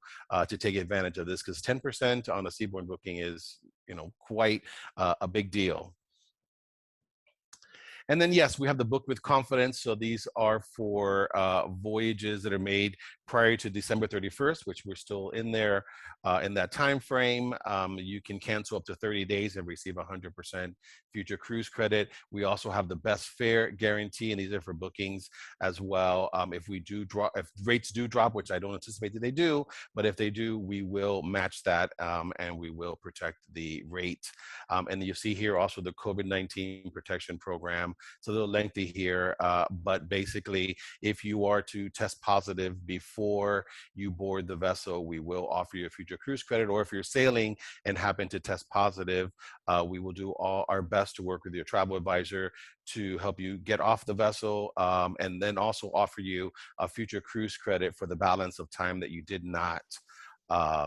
to take advantage of this, because 10% on a Seabourn booking is, quite a big deal. And then, yes, we have the Book with Confidence. So these are for voyages that are made prior to December 31st, which we're still in there in that time frame. You can cancel up to 30 days and receive 100% future cruise credit. We also have the best fare guarantee, and these are for bookings as well. If rates do drop, which I don't anticipate that they do, but if they do, we will match that and we will protect the rate. And you see here also the COVID-19 protection program. It's a little lengthy here, but basically, if you are to test positive before you board the vessel, we will offer you a future cruise credit. Or if you're sailing and happen to test positive, we will do all our best to work with your travel advisor to help you get off the vessel, and then also offer you a future cruise credit for the balance of time that you did not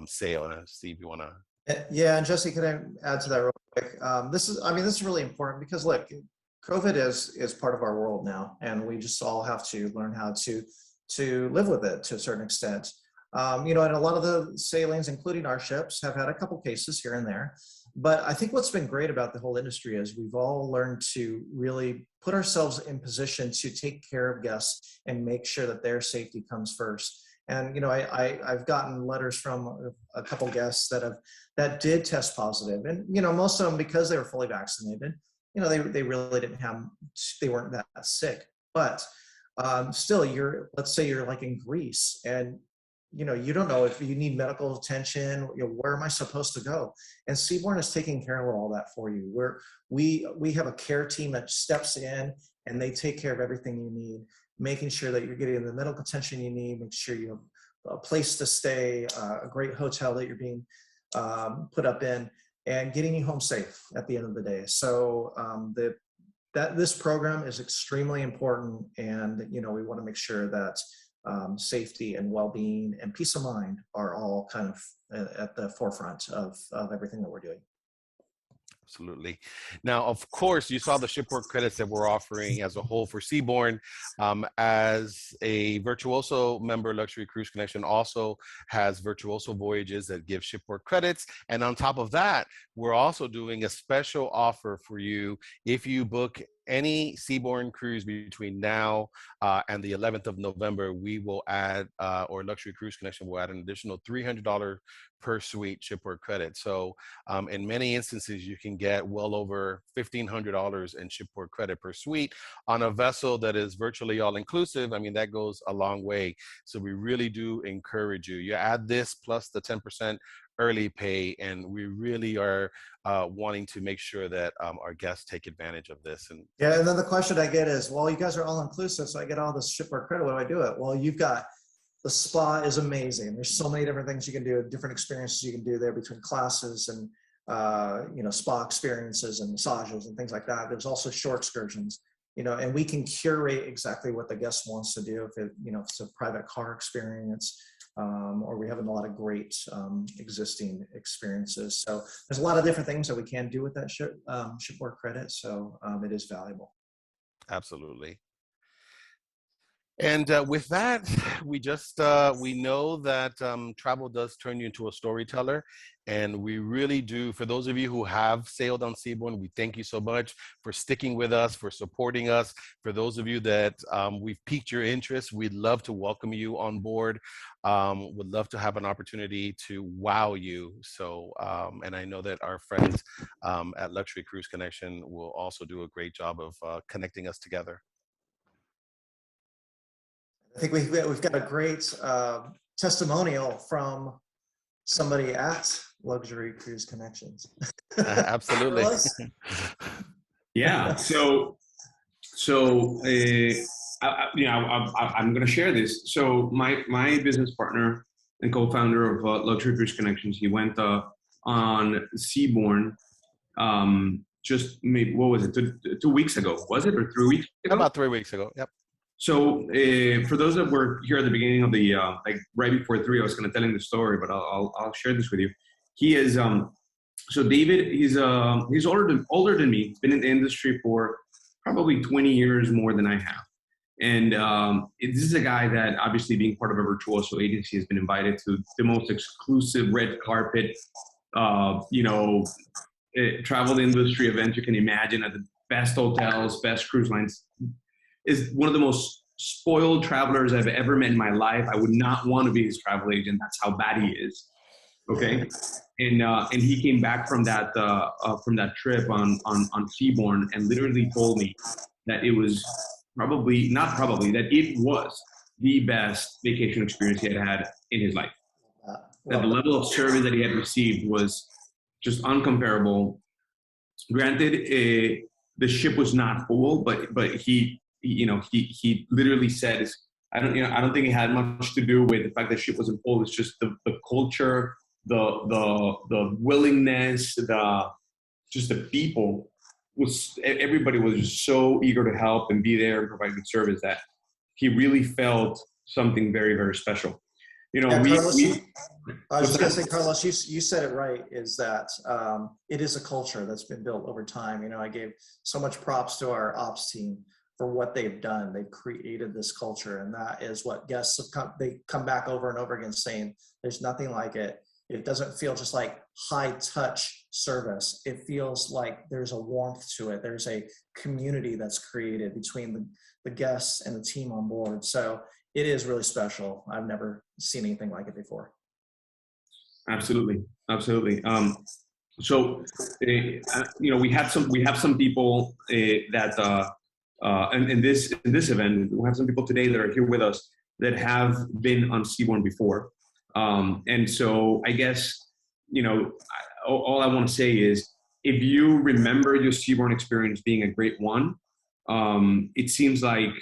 sail. And Steve, you want to? Yeah, and Jesse, can I add to that real quick? This is really important because, look, COVID is part of our world now, and we just all have to learn how to live with it to a certain extent. And a lot of the sailings, including our ships, have had a couple cases here and there. But I think what's been great about the whole industry is we've all learned to really put ourselves in position to take care of guests and make sure that their safety comes first. And I've gotten letters from a couple guests that did test positive, and most of them, because they were fully vaccinated, they really they weren't that sick. But still, let's say you're like in Greece, and you don't know if you need medical attention. Where am I supposed to go? And Seabourn is taking care of all that for you. We have a care team that steps in and they take care of everything you need, making sure that you're getting the medical attention you need, make sure you have a place to stay, a great hotel that you're being put up in, and getting you home safe at the end of the day. So this program is extremely important, and we want to make sure that safety and well-being and peace of mind are all kind of at the forefront of everything that we're doing. Absolutely. Now, of course, you saw the shipboard credits that we're offering as a whole for Seabourn. As a Virtuoso member, Luxury Cruise Connection also has Virtuoso voyages that give shipboard credits. And on top of that, we're also doing a special offer for you. If you book any Seabourn cruise between now and the 11th of November, we will add, or Luxury Cruise Connection will add an additional $300 per suite shipboard credit. So in many instances, you can get well over $1,500 in shipboard credit per suite on a vessel that is virtually all inclusive. I mean, that goes a long way. So we really do encourage you. You add this plus the 10% early pay, and we really are wanting to make sure that our guests take advantage of this. And yeah, and then the question I get is, well, you guys are all inclusive, so I get all this shipboard credit. What do I do it? Well, you've got the spa is amazing. There's so many different things you can do, different experiences you can do there between classes and spa experiences and massages and things like that. There's also shore excursions, and we can curate exactly what the guest wants to do. If it's a private car experience, or we have a lot of great existing experiences. So there's a lot of different things that we can do with that shipboard credit. So it is valuable. absolutely. And with that, we know that travel does turn you into a storyteller. And we really do. For those of you who have sailed on Seabourn, we thank you so much for sticking with us, for supporting us. For those of you that we've piqued your interest, we'd love to welcome you on board. Would love to have an opportunity to wow you. So, and I know that our friends at Luxury Cruise Connection will also do a great job of connecting us together. I think we've got a great testimonial from somebody at Luxury Cruise Connections. Absolutely. Yeah. So I'm going to share this. So my business partner and co-founder of Luxury Cruise Connections, he went on Seabourn just maybe, what was it, 2 weeks ago? Was it, or 3 weeks ago? About 3 weeks ago. Yep. So for those that were here at the beginning of the like right before 3, I was going to tell him the story, but I'll share this with you. He is so David. He's older than me. He's been in the industry for probably 20 years more than I have. And this is a guy that, obviously being part of a Virtuoso agency, has been invited to the most exclusive red carpet, travel industry events you can imagine, at the best hotels, best cruise lines. Is one of the most spoiled travelers I've ever met in my life. I would not want to be his travel agent. That's how bad he is. Okay. And he came back from that trip on Seabourn and literally told me that it was that it was the best vacation experience he had in his life. That the level of service that he had received was just uncomparable. Granted, the ship was not full, but he literally said, I don't think it had much to do with the fact that ship wasn't full. It's just the culture, the willingness, just the people. Everybody was just so eager to help and be there and provide good service that he really felt something very, very special. Carlos, I was just going to say, Carlos, you said it right, is that it is a culture that's been built over time. I gave so much props to our ops team for what they've done. They've created this culture, and that is what guests have come back over and over again saying, there's nothing like it. It doesn't feel just like high touch service. It feels like there's a warmth to it. There's a community that's created between the guests and the team on board. So it is really special. I've never seen anything like it before. Absolutely, absolutely. So, you know, we have some people that in this event, we have some people today that are here with us that have been on Seabourn before, and so I guess, you know, all I want to say is, if you remember your Seabourn experience being a great one, it seems like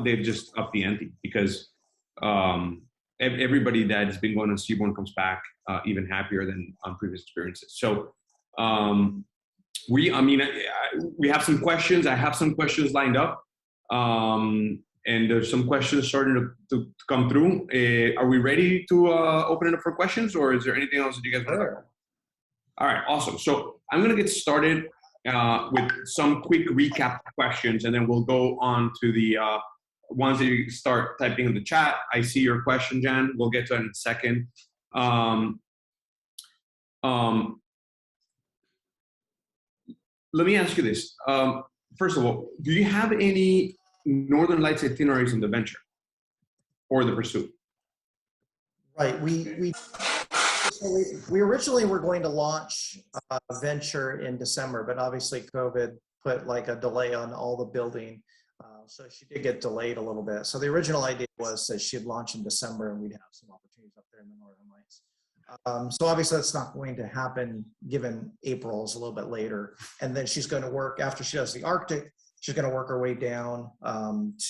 they've just upped the ante, because everybody that's been going on Seabourn comes back even happier than on previous experiences. So we have some questions. I have some questions lined up, and there's some questions starting to come through. Are we ready to open it up for questions, or is there anything else that you guys want to talk about? All right, awesome. So I'm going to get started with some quick recap questions, and then we'll go on to the ones that you start typing in the chat. I see your question, Jan. We'll get to it in a second. Let me ask you this. First of all, do you have any Northern Lights itineraries in the venture or the pursuit? Right. We originally were going to launch a venture in December, but obviously COVID put like a delay on all the building. So she did get delayed a little bit. So the original idea was that she'd launch in December and we'd have some opportunities up there in the Northern Lights. So obviously that's not going to happen, given April is a little bit later. And then she's going to work, after she does the Arctic, she's going to work her way down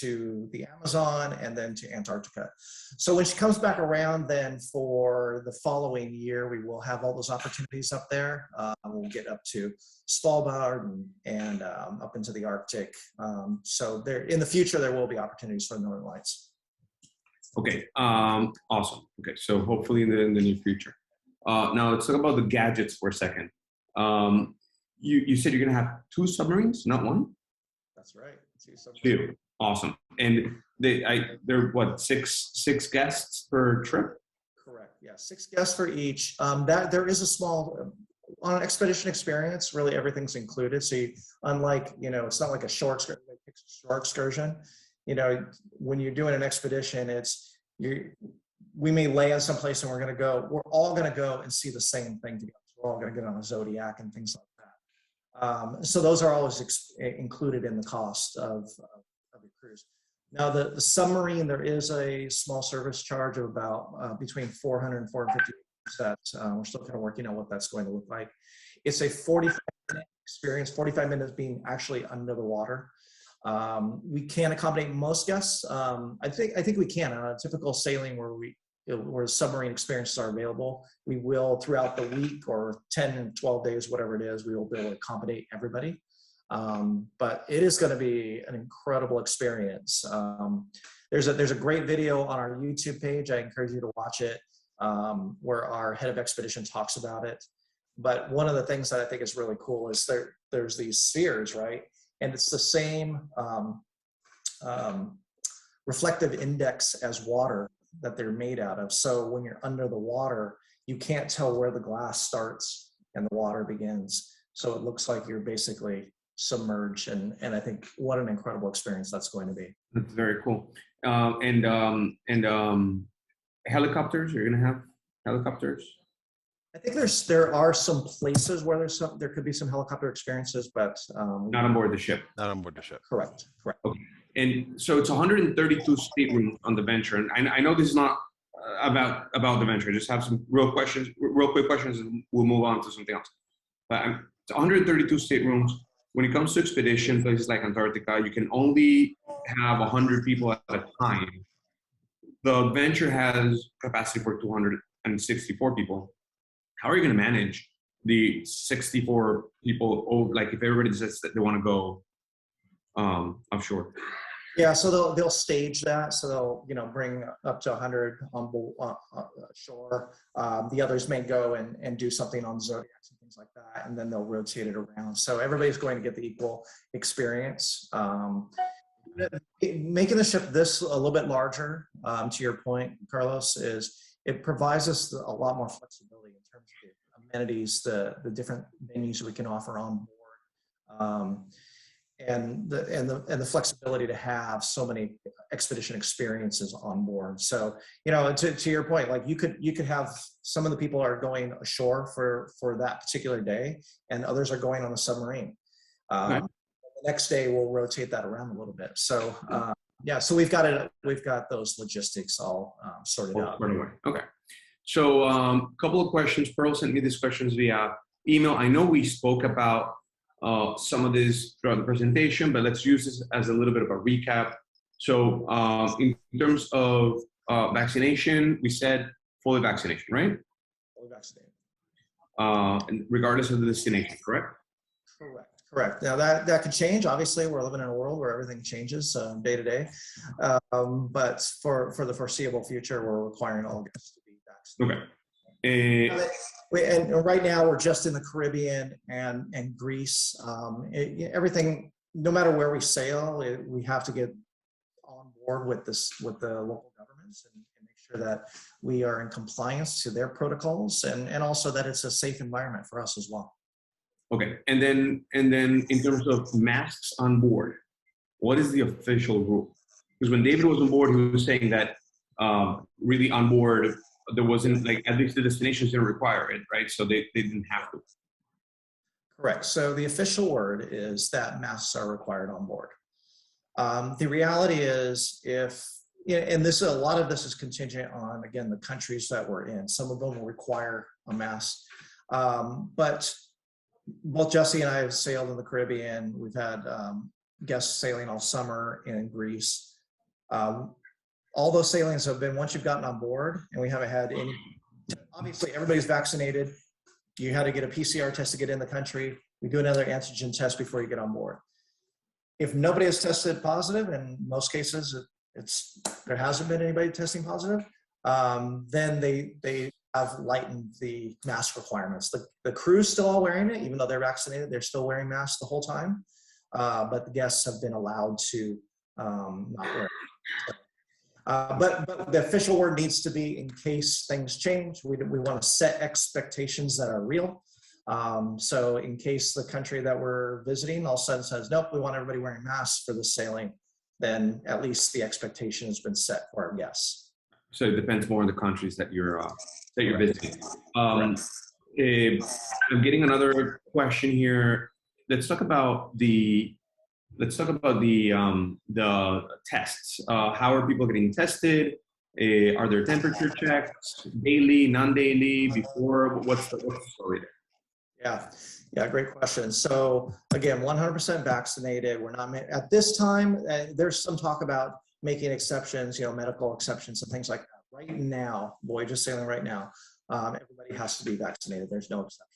to the Amazon and then to Antarctica. So when she comes back around, then for the following year, we will have all those opportunities up there. We'll get up to Svalbard and up into the Arctic. So there, in the future, there will be opportunities for the Northern Lights. Okay, awesome. Okay, so hopefully in the near future. Now let's talk about the gadgets for a second. You said you're gonna have 2 submarines, not 1? That's right. 2 submarines. 2. Awesome. And they're what, six guests per trip? Correct. Yeah, 6 guests for each. That there is a small on an expedition experience. Really, everything's included. So unlike, you know, it's not like a short excursion. You know, when you're doing an expedition, we may land someplace and we're all going to go and see the same thing together. We're all going to get on a Zodiac and things like that. So those are always included in the cost of the cruise. Now, the submarine, there is a small service charge of about between $400 and $450 that we're still kind of working on what that's going to look like. It's a 45-minute experience, 45 minutes being actually under the water. We can accommodate most guests. I think we can on a typical sailing where submarine experiences are available. We will, throughout the week or 10 and 12 days, whatever it is, we will be able to accommodate everybody. But it is going to be an incredible experience. There's a great video on our YouTube page. I encourage you to watch it, where our head of expedition talks about it. But one of the things that I think is really cool is there's these spheres, right? And it's the same reflective index as water that they're made out of. So when you're under the water, you can't tell where the glass starts and the water begins. So it looks like you're basically submerged. And I think what an incredible experience that's going to be. That's very cool. And helicopters, you're going to have helicopters? I think there are some places where there could be some helicopter experiences, but not on board the ship. Not on board the ship. Correct. Okay. And so it's 132 staterooms on the venture, and I know this is not about the venture. I just have some real quick questions, and we'll move on to something else. But it's 132 staterooms. When it comes to expedition, places like Antarctica, you can only have 100 people at a time. The venture has capacity for 264 people. How are you going to manage the 64 people? Like if everybody decides that they want to go offshore? Yeah, so they'll stage that. So they'll bring up to 100 on shore. The others may go and do something on Zodiacs and things like that, and then they'll rotate it around. So everybody's going to get the equal experience. Making the ship this a little bit larger, to your point, Carlos, is it provides us a lot more flexibility in terms of the amenities, the different menus we can offer on board, and the flexibility to have so many expedition experiences on board. So, you know, to your point, like you could have some of the people are going ashore for that particular day, and others are going on a submarine. Okay. The next day we'll rotate that around a little bit. So yeah, so we've got those logistics all sorted out. Okay. So a couple of questions. Pearl sent me these questions via email. I know we spoke about some of this throughout the presentation, but let's use this as a little bit of a recap. So in terms of vaccination, we said fully vaccination, right? Fully vaccinated. And regardless of the destination, correct? Correct. Now that could change. Obviously, we're living in a world where everything changes day to day. But for the foreseeable future, we're requiring all guests to be vaccinated. Okay. And right now we're just in the Caribbean and Greece. Everything, no matter where we sail, we have to get on board with the local governments and make sure that we are in compliance to their protocols and also that it's a safe environment for us as well. Okay, and then in terms of masks on board, what is the official rule? Because when David was on board, he was saying that really on board there wasn't, like, at least the destinations didn't require it, right? So they didn't have to. Correct. So the official word is that masks are required on board. The reality is, and a lot of this is contingent on, again, the countries that we're in. Some of them will require a mask, but both Jesse and I have sailed in the Caribbean. We've had guests sailing all summer in Greece. All those sailings have been once you've gotten on board, and we haven't had any. Obviously, everybody's vaccinated. You had to get a PCR test to get in the country. We do another antigen test before you get on board. If nobody has tested positive, in most cases there hasn't been anybody testing positive, then they have lightened the mask requirements. The crew's still all wearing it, even though they're vaccinated, they're still wearing masks the whole time. But the guests have been allowed to not wear it. But the official word needs to be in case things change. We want to set expectations that are real. So in case the country that we're visiting all of a sudden says, nope, we want everybody wearing masks for this sailing, then at least the expectation has been set for our guests. So it depends more on the countries that you're visiting. I'm getting another question here. Let's talk about the tests. How are people getting tested? Are there temperature checks daily, non-daily, before? What's the story there? Yeah, great question. So again, 100% vaccinated. We're not at this time. There's some talk about making exceptions, medical exceptions and things like that. Right now, voyages sailing right now, everybody has to be vaccinated. There's no exceptions.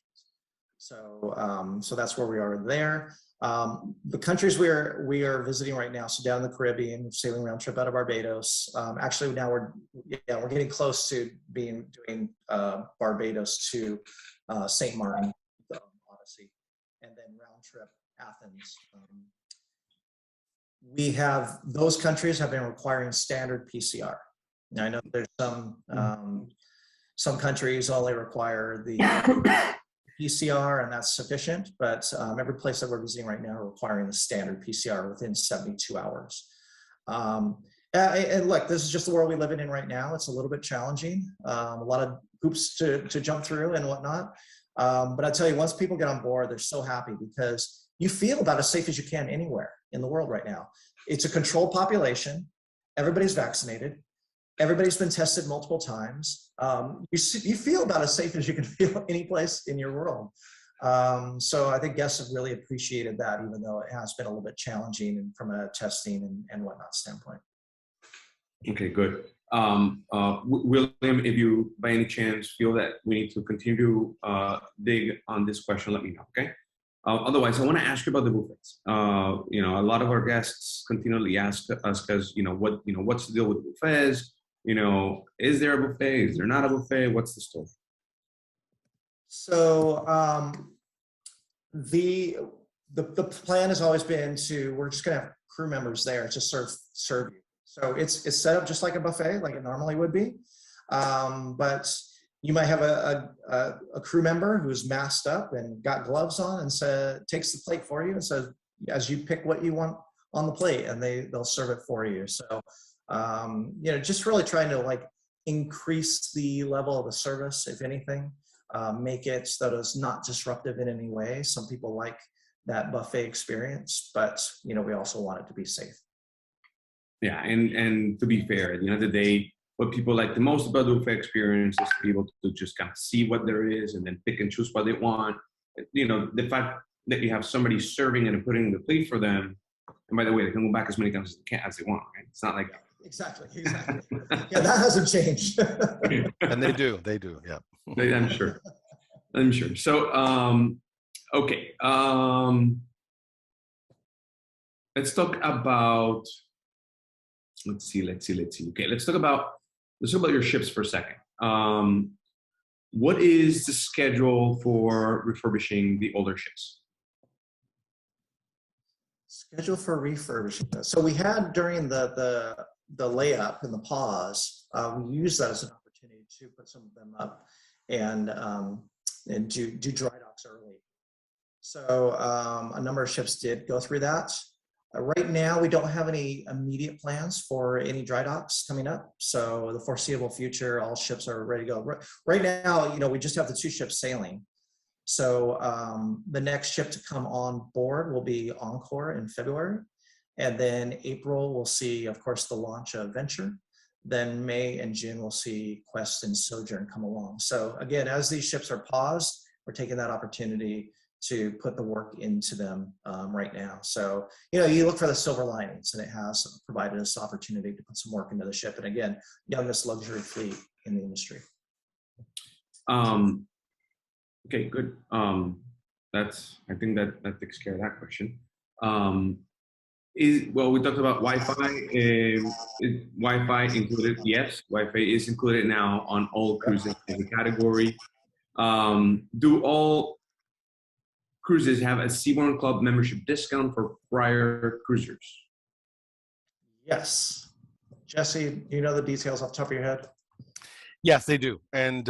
So that's where we are there. The countries we are visiting right now, so down in the Caribbean, sailing round trip out of Barbados. Actually, now we're getting close to doing Barbados to St. Martin, Odyssey, and then round trip Athens. Those countries have been requiring standard PCR. Now, I know there's some countries only require the PCR, and that's sufficient, but every place that we're visiting right now are requiring the standard PCR within 72 hours. And look, this is just the world we live in right now. It's a little bit challenging, a lot of hoops to jump through and whatnot. But I tell you, once people get on board, they're so happy because you feel about as safe as you can anywhere in the world right now. It's a controlled population. Everybody's vaccinated. Everybody's been tested multiple times. You feel about as safe as you can feel any place in your world. So I think guests have really appreciated that, even though it has been a little bit challenging from a testing and whatnot standpoint. Okay, good. William, if you by any chance feel that we need to continue to dig on this question, let me know, okay? Otherwise, I want to ask you about the buffets. A lot of our guests continually ask us, because what's the deal with buffets? Is there a buffet? Is there not a buffet? What's the story? So the plan has always been we're just going to have crew members there to serve you. So it's set up just like a buffet, like it normally would be. But you might have a crew member who's masked up and got gloves on and takes the plate for you and says, as you pick what you want on the plate, and they'll serve it for you. So, just really trying to like increase the level of the service, if anything, make it so that it's not disruptive in any way. Some people like that buffet experience, but we also want it to be safe. Yeah, and to be fair, at the end of the day, what people like the most about the buffet experience is to be able to just kind of see what there is and then pick and choose what they want. The fact that you have somebody serving it and putting the plate for them, and by the way, they can go back as many times as they want, right? It's not like Exactly. Yeah, that hasn't changed. And they do, yeah. I'm sure. So, okay. Let's talk about. Let's see. Okay, let's talk about your ships for a second. What is the schedule for refurbishing the older ships? Schedule for refurbishing. So we had during the layup and the pause, we used that as an opportunity to put some of them up and do dry docks early. So a number of ships did go through that. Right now, we don't have any immediate plans for any dry docks coming up. So the foreseeable future, all ships are ready to go. Right now, we just have the 2 ships sailing. So the next ship to come on board will be Encore in February. And then April, we'll see, of course, the launch of Venture. Then May and June, we'll see Quest and Sojourn come along. So again, as these ships are paused, we're taking that opportunity to put the work into them right now. So, you look for the silver linings, and it has provided us opportunity to put some work into the ship. And again, youngest luxury fleet in the industry. Okay, good. I think that takes care of that question. We talked about Wi-Fi. Is Wi-Fi included? Yes, Wi-Fi is included now on all cruises in the category. Do all cruises have a Seabourn Club membership discount for prior cruisers? Yes. Jesse, do you know the details off the top of your head? Yes, they do. And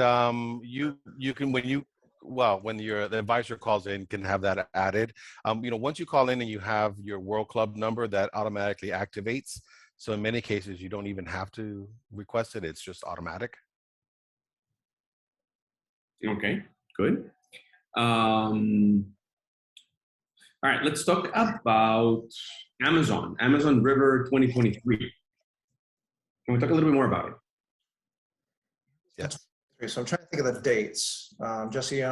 you can, when the advisor calls in, can have that added. Once you call in and you have your World Club number, that automatically activates. So in many cases, you don't even have to request it. It's just automatic. Okay, good. All right, let's talk about Amazon River 2023. Can we talk a little bit more about it? Yes. So I'm trying to think of the dates. Jesse,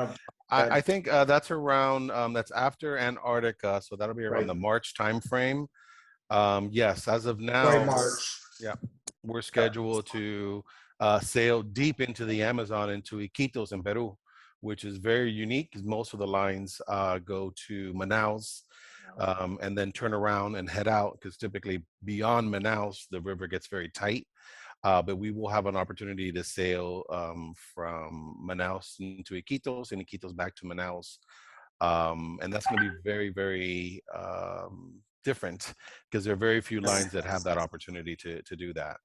I think that's around, that's after Antarctica, so that'll be around the March timeframe. Yes, as of now, March. Yeah, we're scheduled to sail deep into the Amazon, into Iquitos in Peru, which is very unique because most of the lines go to Manaus and then turn around and head out, because typically beyond Manaus, the river gets very tight. But we will have an opportunity to sail from Manaus into Iquitos and Iquitos back to Manaus. And that's going to be very, very different, because there are very few lines that have that opportunity to do that.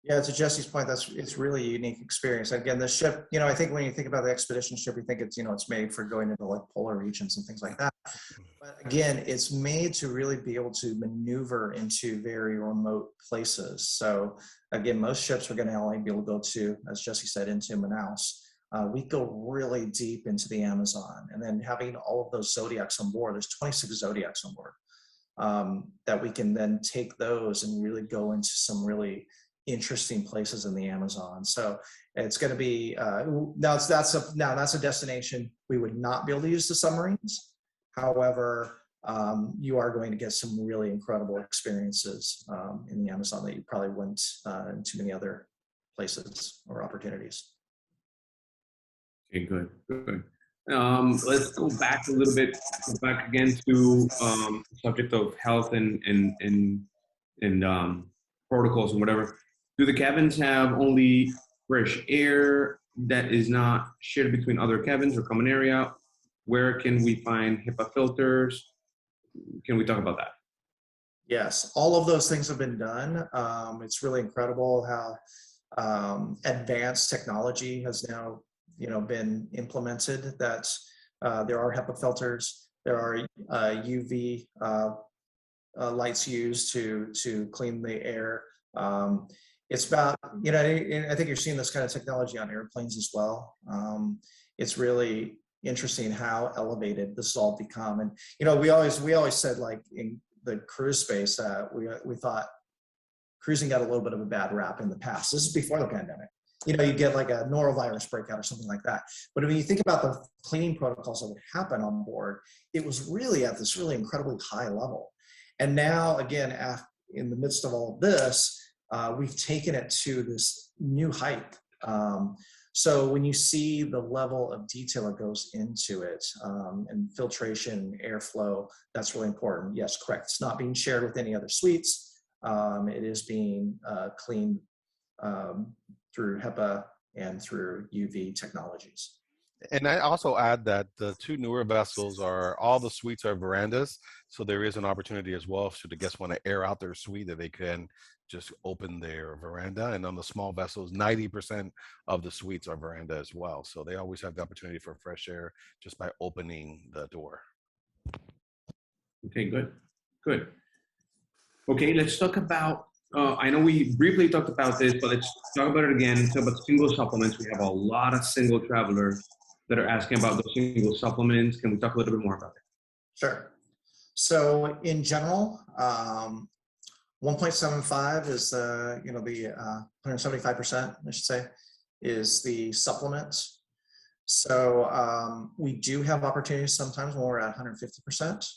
Yeah, to Jesse's point, it's really a unique experience. Again, the ship, I think when you think about the expedition ship, we think it's, it's made for going into like polar regions and things like that. But again, it's made to really be able to maneuver into very remote places. So again, most ships are going to only be able to go to, as Jesse said, into Manaus. We go really deep into the Amazon, and then having all of those Zodiacs on board, there's 26 Zodiacs on board, that we can then take those and really go into some really interesting places in the Amazon. So it's going to be that's a destination we would not be able to use the submarines. However, you are going to get some really incredible experiences in the Amazon that you probably wouldn't in too many other places or opportunities. Okay, good. Let's go back a little bit, again to the subject of health and protocols and whatever. Do the cabins have only fresh air that is not shared between other cabins or common area? Where can we find Hipaa filters? Can we talk about that? Yes, all of those things have been done. It's really incredible how Advanced technology has now, been implemented. That there are HEPA filters, there are UV lights used to clean the air. It's about, I think you're seeing this kind of technology on airplanes as well. It's really interesting how elevated this has all become. And, we always said, like, in the cruise space, that we thought cruising got a little bit of a bad rap in the past. This is before the pandemic. You get like a norovirus breakout or something like that. But when you think about the cleaning protocols that would happen on board, it was really at this really incredibly high level. And now, again, in the midst of all of this, we've taken it to this new height. So when you see the level of detail that goes into it, and filtration, airflow, that's really important. Yes, correct. It's not being shared with any other suites. It is being cleaned through HEPA and through UV technologies. And I also add that the two newer vessels all the suites are verandas. So there is an opportunity as well, should the guests want to air out their suite, that they can just open their veranda. And on the small vessels, 90% of the suites are veranda as well. So they always have the opportunity for fresh air just by opening the door. Okay, good. Okay, let's talk about, I know we briefly talked about this, but let's talk about it again. Talk about single supplements. We have a lot of single travelers that are asking about those single supplements. Can we talk a little bit more about it? Sure. So in general, 1.75 is the 175%, I should say, is the supplement. So we do have opportunities sometimes when we're at 150%.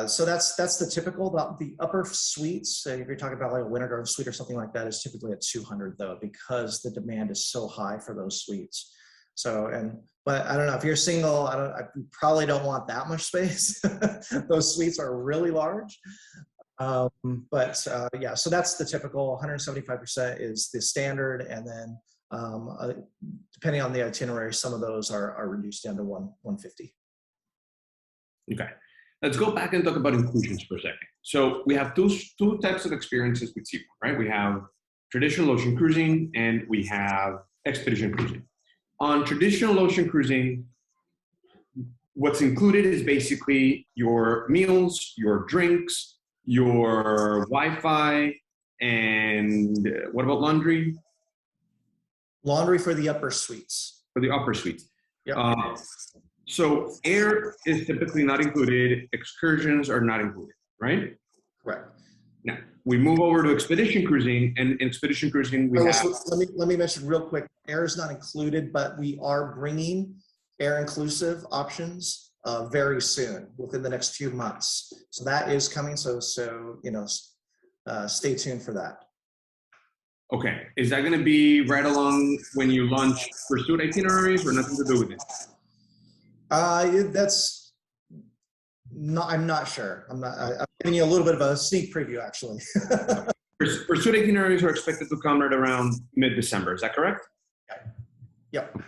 So that's the typical. The upper suites, if you're talking about like a Winter Garden suite or something like that, is typically at 200 though, because the demand is so high for those suites. So, but I don't know, if you're single, you probably don't want that much space. Those suites are really large. Yeah, so that's the typical. 175% is the standard, and then depending on the itinerary, some of those are reduced down to 150. Okay. Let's go back and talk about inclusions for a second. So we have two types of experiences with Seabourn, right? We have traditional ocean cruising and we have expedition cruising. On traditional ocean cruising, what's included is basically your meals, your drinks, your Wi-Fi, and what about laundry? Laundry for the upper suites. For the upper suites. Yep. So air is typically not included, excursions are not included, right? Correct. Now, we move over to expedition cruising, and in expedition cruising, we have... Let me mention real quick, air is not included, but we are bringing air-inclusive options very soon, within the next few months. So that is coming, so stay tuned for that. Okay, is that gonna be right along when you launch Pursuit Itineraries, or nothing to do with it? That's not, I'm not sure. I'm giving you a little bit of a sneak preview, actually. Pursuit Itineraries are expected to come right around mid-December, is that correct? Yep,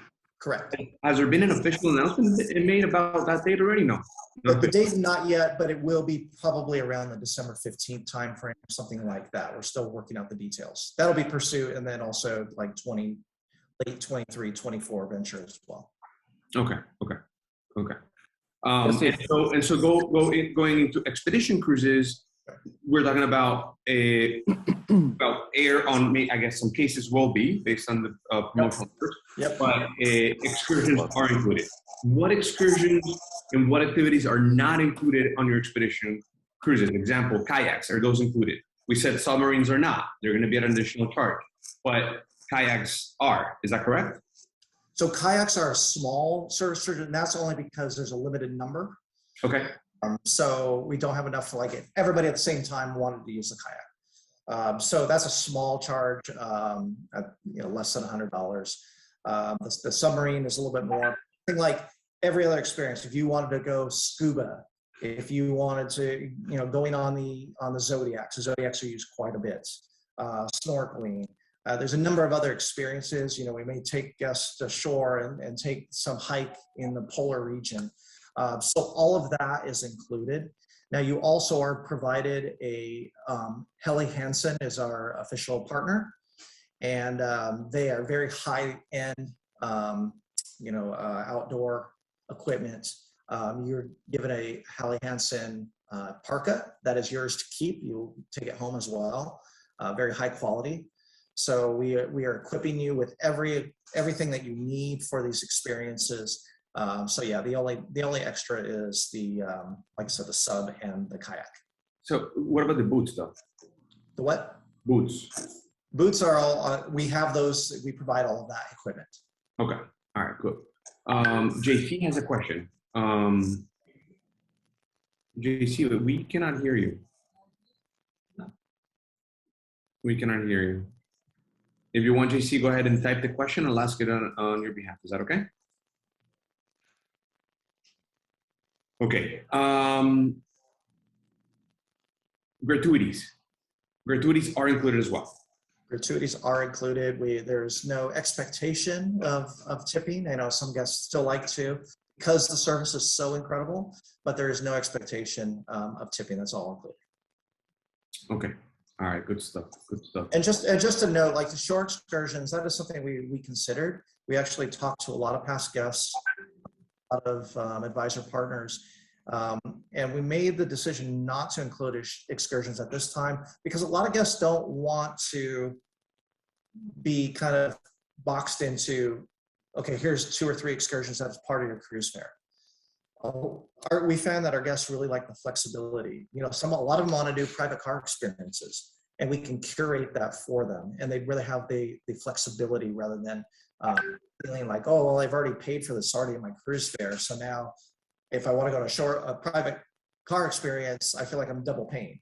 correct. Has there been an official announcement made about that date already? No. The date, not yet, but it will be probably around the December 15th timeframe, something like that. We're still working out the details. That'll be Pursuit, and then also like late 23, 24 venture as well. Okay. Going into expedition cruises, we're talking about air on, I guess some cases will be based on the promotional numbers. Yep. But excursions are included. What excursions and what activities are not included on your expedition cruises? Example, kayaks, are those included? We said submarines are not. They're going to be at an additional charge, but kayaks are. Is that correct? So kayaks are a small service, and that's only because there's a limited number. Okay. So we don't have enough to like everybody at the same time wanted to use the kayak. So that's a small charge, at less than $100. The submarine is a little bit more. Like every other experience, if you wanted to go scuba, if you wanted to, going on the Zodiacs, the Zodiacs are used quite a bit. Snorkeling. There's a number of other experiences. We may take guests ashore and take some hike in the polar region. So all of that is included. Now you also are provided a, Helly Hansen is our official partner. and they are very high-end, outdoor equipment. You're given a Hallie Hansen parka that is yours to keep. You'll take it home as well. Very high quality. So we are equipping you with everything that you need for these experiences. So yeah, the only extra is the like I said, the sub and the kayak. So what about the boots though? The what? Boots. Boots are all, we have those, we provide all of that equipment. Okay. All right, good. JC has a question. JC, we cannot hear you. We cannot hear you. If you want, JC, go ahead and type the question. I'll ask it on your behalf. Is that okay? Okay. Gratuities. Gratuities are included as well. Gratuities are included. There's no expectation of tipping. I know some guests still like to, because the service is so incredible, but there is no expectation of tipping. That's all included. Okay. All right. Good stuff. Good stuff. And just to note, like the shore excursions, that is something we considered. We actually talked to a lot of past guests, a lot of advisor partners, and we made the decision not to include excursions at this time because a lot of guests don't want to be kind of boxed into, okay, here's 2 or 3 excursions that's part of your cruise fare. We found that our guests really like the flexibility. You know, a lot of them want to do private car experiences, and we can curate that for them, and they really have the flexibility rather than feeling like, oh, well, I've already paid for this already in my cruise fare, so now if I want to go to a private car experience, I feel like I'm double paying.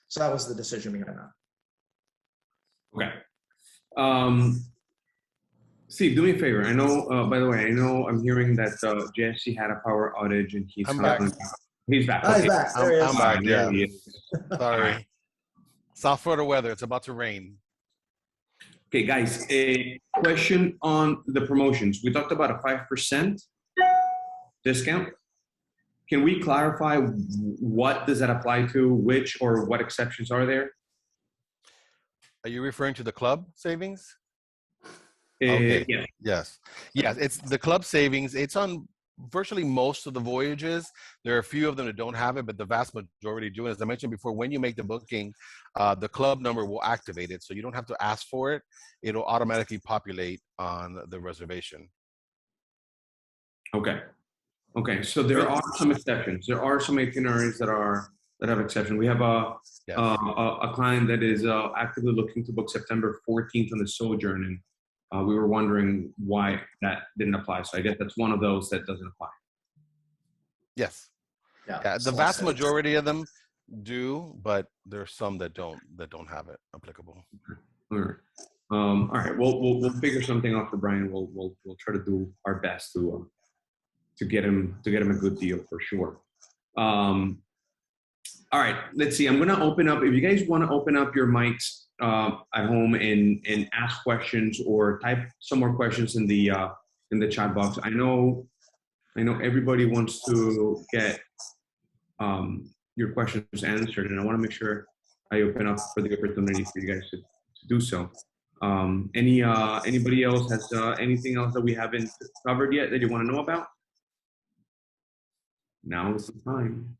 So that was the decision behind that. Okay. Steve, do me a favor. I know, by the way, I'm hearing that Jesse had a power outage and he's back. He's back. Oh, Okay. he's back. There he is. I'm back, There he yeah. is. Sorry. South Florida weather. It's about to rain. Okay, guys, a question on the promotions. We talked about a 5% discount. Can we clarify what does that apply to, which or what exceptions are there? Are you referring to the club savings? Okay. Yeah. Yes. Yes. It's the club savings. It's on virtually most of the voyages. There are a few of them that don't have it, but the vast majority do. And as I mentioned before, when you make the booking, the club number will activate it. So you don't have to ask for it. It'll automatically populate on the reservation. Okay. Okay. So there are some exceptions. There are some itineraries that have exceptions. We have a client that is actively looking to book September 14th on the Sojourn, and we were wondering why that didn't apply. So I guess that's one of those that doesn't apply. Yes. Yeah. The vast majority of them do, but there's some that don't have it applicable. All right. All right. We'll figure something out for Brian. We'll try to do our best to get him a good deal for sure. All right. Let's see. I'm gonna open up. If you guys want to open up your mics at home and ask questions or type some more questions in the chat box. I know everybody wants to get your questions answered, and I want to make sure I open up for the opportunity for you guys to do so. Anybody else has anything else that we haven't covered yet that you want to know about? Now is the time.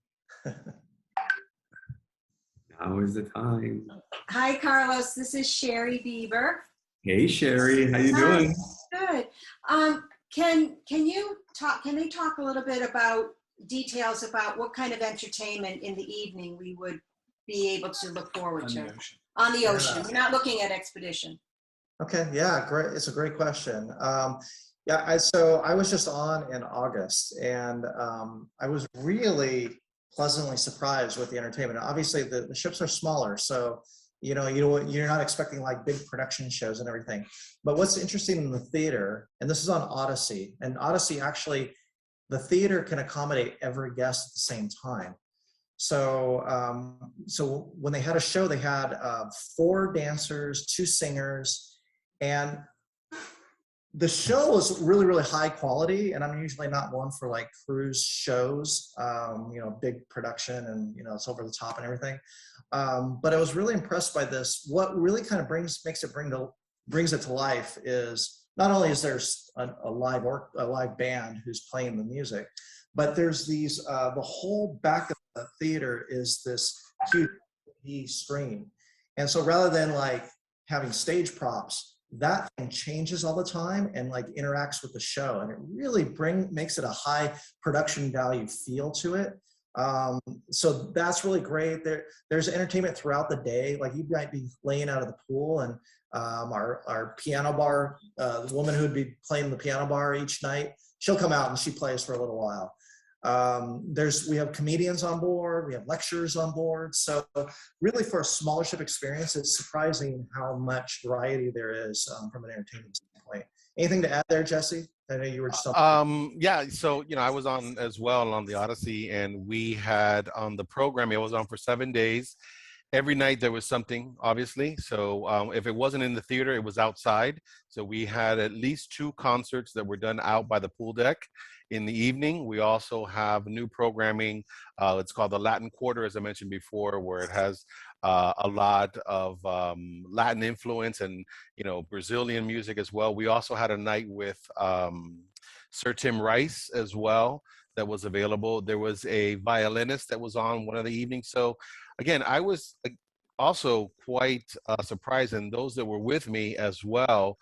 Now is the time. Hi, Carlos. This is Sherry Bieber. Hey, Sherry. How you doing? Good. Can they talk a little bit about details about what kind of entertainment in the evening we would be able to look forward to on the ocean? We're not looking at expedition. Okay. Yeah. Great. It's a great question. So I was just on in August, and I was really pleasantly surprised with the entertainment. Obviously, the ships are smaller, so you're not expecting like big production shows and everything. But what's interesting in the theater, and this is on Odyssey, and Odyssey actually, the theater can accommodate every guest at the same time. So when they had a show, they had 4 dancers, 2 singers, and the show was really, really high quality, and I'm usually not one for like cruise shows, big production and, it's over the top and everything. But I was really impressed by this. What really kind of makes it bring brings it to life is not only is there a live band who's playing the music, but there's these the whole back of the theater is this huge screen, and so rather than like having stage props, that thing changes all the time and like interacts with the show, and it really makes it a high production value feel to it. So that's really great. There's entertainment throughout the day. Like you might be laying out of the pool, and our piano bar, the woman who would be playing the piano bar each night, she'll come out and she plays for a little while. We have comedians on board, we have lecturers on board. So really for a smaller ship experience, it's surprising how much variety there is from an entertainment standpoint. Anything to add there, Jesse? I know you were just yeah, so I was on as well on the Odyssey, and we had on the program, it was on for 7 days. Every night there was something, obviously. So if it wasn't in the theater, it was outside. So we had at least 2 concerts that were done out by the pool deck in the evening. We also have new programming. It's called the Latin Quarter, as I mentioned before, where it has a lot of Latin influence and Brazilian music as well. We also had a night with Sir Tim Rice as well that was available. There was a violinist that was on one of the evenings. So again, I was also quite surprised, and those that were with me as well,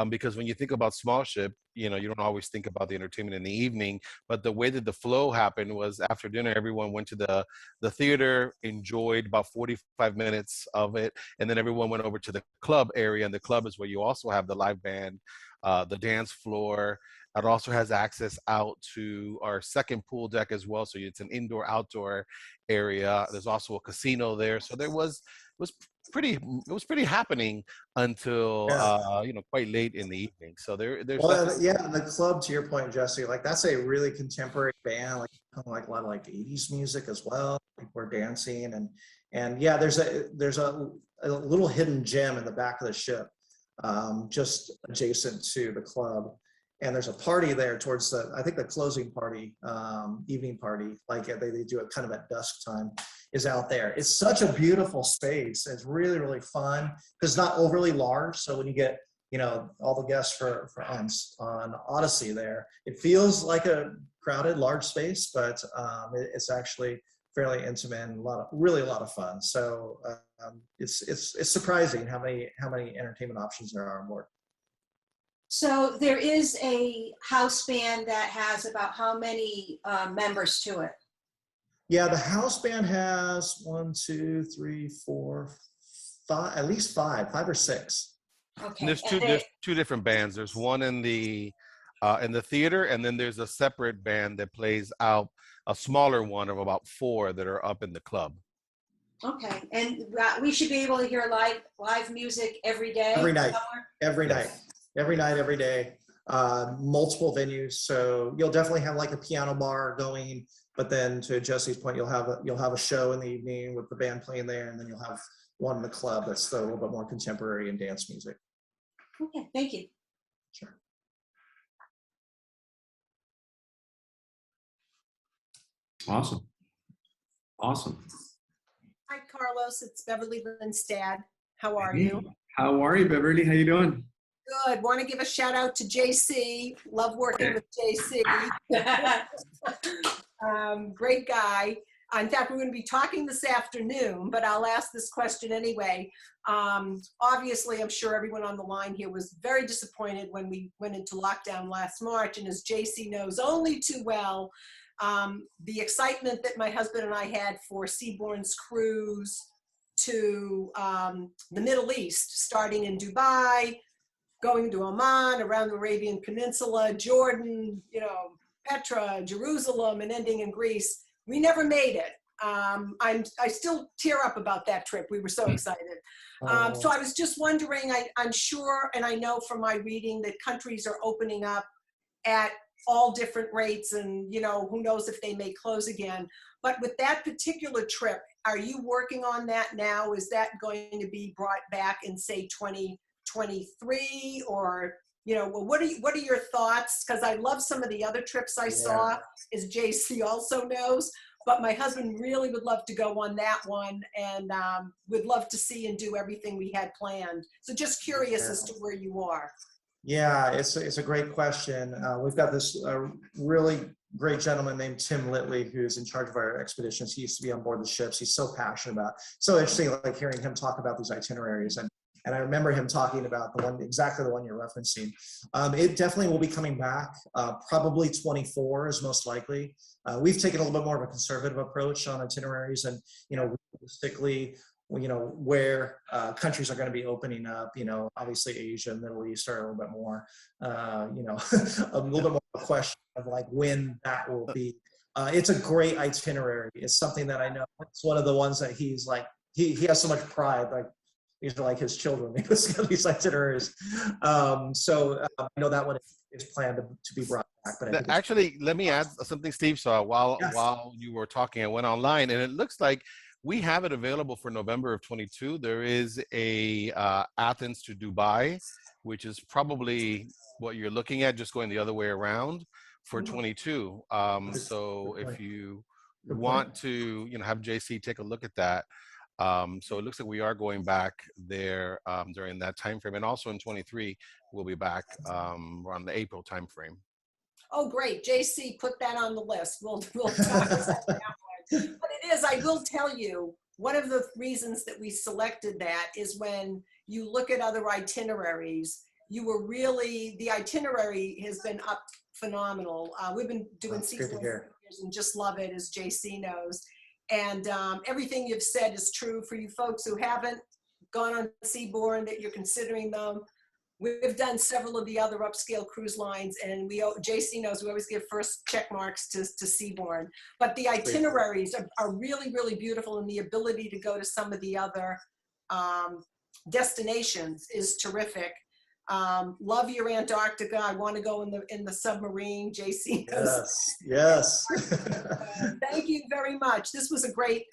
because when you think about small ship, you don't always think about the entertainment in the evening, but the way that the flow happened was after dinner, everyone went to the theater, enjoyed about 45 minutes of it, and then everyone went over to the club area, and the club is where you also have the live band, the dance floor. It also has access out to our second pool deck as well. So it's an indoor-outdoor area. There's also a casino there. So it was pretty happening until quite late in the evening. So there's the club, to your point, Jesse, like that's a really contemporary band, like a lot of like 80s music as well. People are dancing, and yeah, there's a little hidden gem in the back of the ship, just adjacent to the club. And there's a party there towards I think the closing party, evening party, like they do it kind of at dusk time, is out there. It's such a beautiful space. It's really, really fun. It's not overly large. So when you get, all the guests on Odyssey there, it feels like a crowded, large space, but it's actually fairly intimate and a lot of fun. So it's surprising how many entertainment options there are on board. So there is a house band that has about how many members to it? Yeah, the house band has 1, 2, 3, 4, 5, at least 5 or 6. Okay. And there's two different bands. There's one in the theater, and then there's a separate band that plays out a smaller one of about 4 that are up in the club. Okay, and we should be able to hear live music every day? Every night, somewhere? every night. Every night, every day, multiple venues. So you'll definitely have like a piano bar going, but then to Jesse's point, you'll have a show in the evening with the band playing there, and then you'll have one in the club that's a little bit more contemporary and dance music. Okay, thank you. Sure. Awesome. Hi, Carlos. It's Beverly Lindstad. How are you? How are you, Beverly? How you doing? Good. Want to give a shout out to JC. Love working with JC. Great guy. In fact, we're going to be talking this afternoon, but I'll ask this question anyway. Obviously, I'm sure everyone on the line here was very disappointed when we went into lockdown last March. And as JC knows only too well, the excitement that my husband and I had for Seabourn's cruise to the Middle East, starting in Dubai, going to Oman, around the Arabian Peninsula, Jordan, Petra, Jerusalem, and ending in Greece. We never made it. I still tear up about that trip. We were so excited. So I was just wondering, I'm sure, and I know from my reading that countries are opening up at all different rates, and who knows if they may close again. But with that particular trip, are you working on that now? Is that going to be brought back in, say, 2023, or what are your thoughts? Because I love some of the other trips I saw, as JC also knows. but my husband really would love to go on that one, and would love to see and do everything we had planned. So just curious as to where you are. Yeah, it's a great question. We've got this really great gentleman named Tim Litley, who's in charge of our expeditions. He used to be on board the ships. He's so passionate about, so interesting, like hearing him talk about these itineraries. And I remember him talking about the one, exactly the one you're referencing. It definitely will be coming back. Probably 24 is most likely. We've taken a little bit more of a conservative approach on itineraries, and realistically, where countries are going to be opening up. Obviously Asia, Middle East are a little bit more. A little bit more of a question of like when that will be. It's a great itinerary. It's something that I know. It's one of the ones that he's like. He has so much pride. Like, these are like his children. He puts together these itineraries. I know that one is planned to be brought back. But actually, let me add something Steve saw while you were talking. I went online, and it looks like we have it available for November of 22. There is a Athens to Dubai, which is probably what you're looking at, just going the other way around for 22. So if you want to, have JC take a look at that. So it looks like we are going back there during that time frame, and also in 23 we'll be back around the April time frame. Oh, great. JC, put that on the list. We'll talk about that one. But it is, I will tell you, one of the reasons that we selected that is when you look at other itineraries, the itinerary has been up phenomenal. We've been doing Seabourn for years and just love it, as JC knows. And everything you've said is true for you folks who haven't gone on Seabourn, that you're considering them. We've done several of the other upscale cruise lines, and JC knows we always give first check marks to Seabourn. But the itineraries are really, really beautiful, and the ability to go to some of the other destinations is terrific. Love your Antarctica. I want to go in the submarine. JC knows. Yes. Thank you very much. This was a great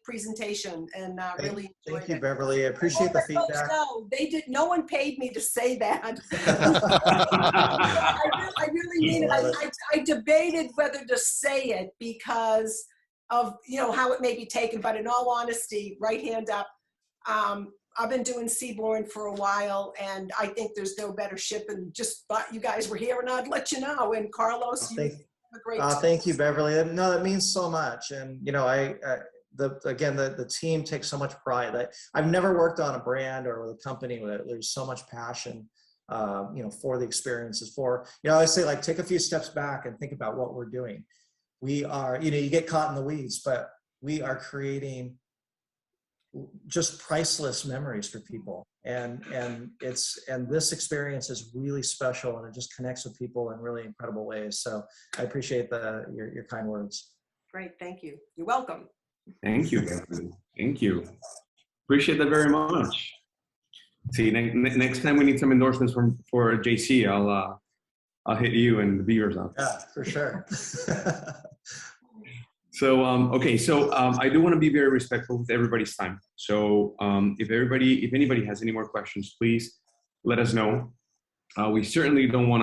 presentation, and really enjoyed it. Thank you, Beverly. I appreciate the feedback. No, no one paid me to say that. I really mean it. I debated whether to say it because of how it may be taken, but in all honesty, right hand up. I've been doing Seabourn for a while, and I think there's no better ship, and just thought you guys were here, and I'd let you know. And Carlos, you have a great time. Thank you, Beverly. No, that means so much. And the team takes so much pride. I've never worked on a brand or with a company where there's so much passion, for the experiences. I say, like, take a few steps back and think about what we're doing. We are, you get caught in the weeds, but we are creating just priceless memories for people, and this experience is really special, and it just connects with people in really incredible ways. So I appreciate your kind words. Great, thank you. You're welcome. Thank you, Beverly. Thank you. Appreciate that very much. See, next time we need some endorsements for JC, I'll hit you and the viewers up. Yeah, for sure. So, I do want to be very respectful with everybody's time. So if anybody has any more questions, please let us know. We certainly don't want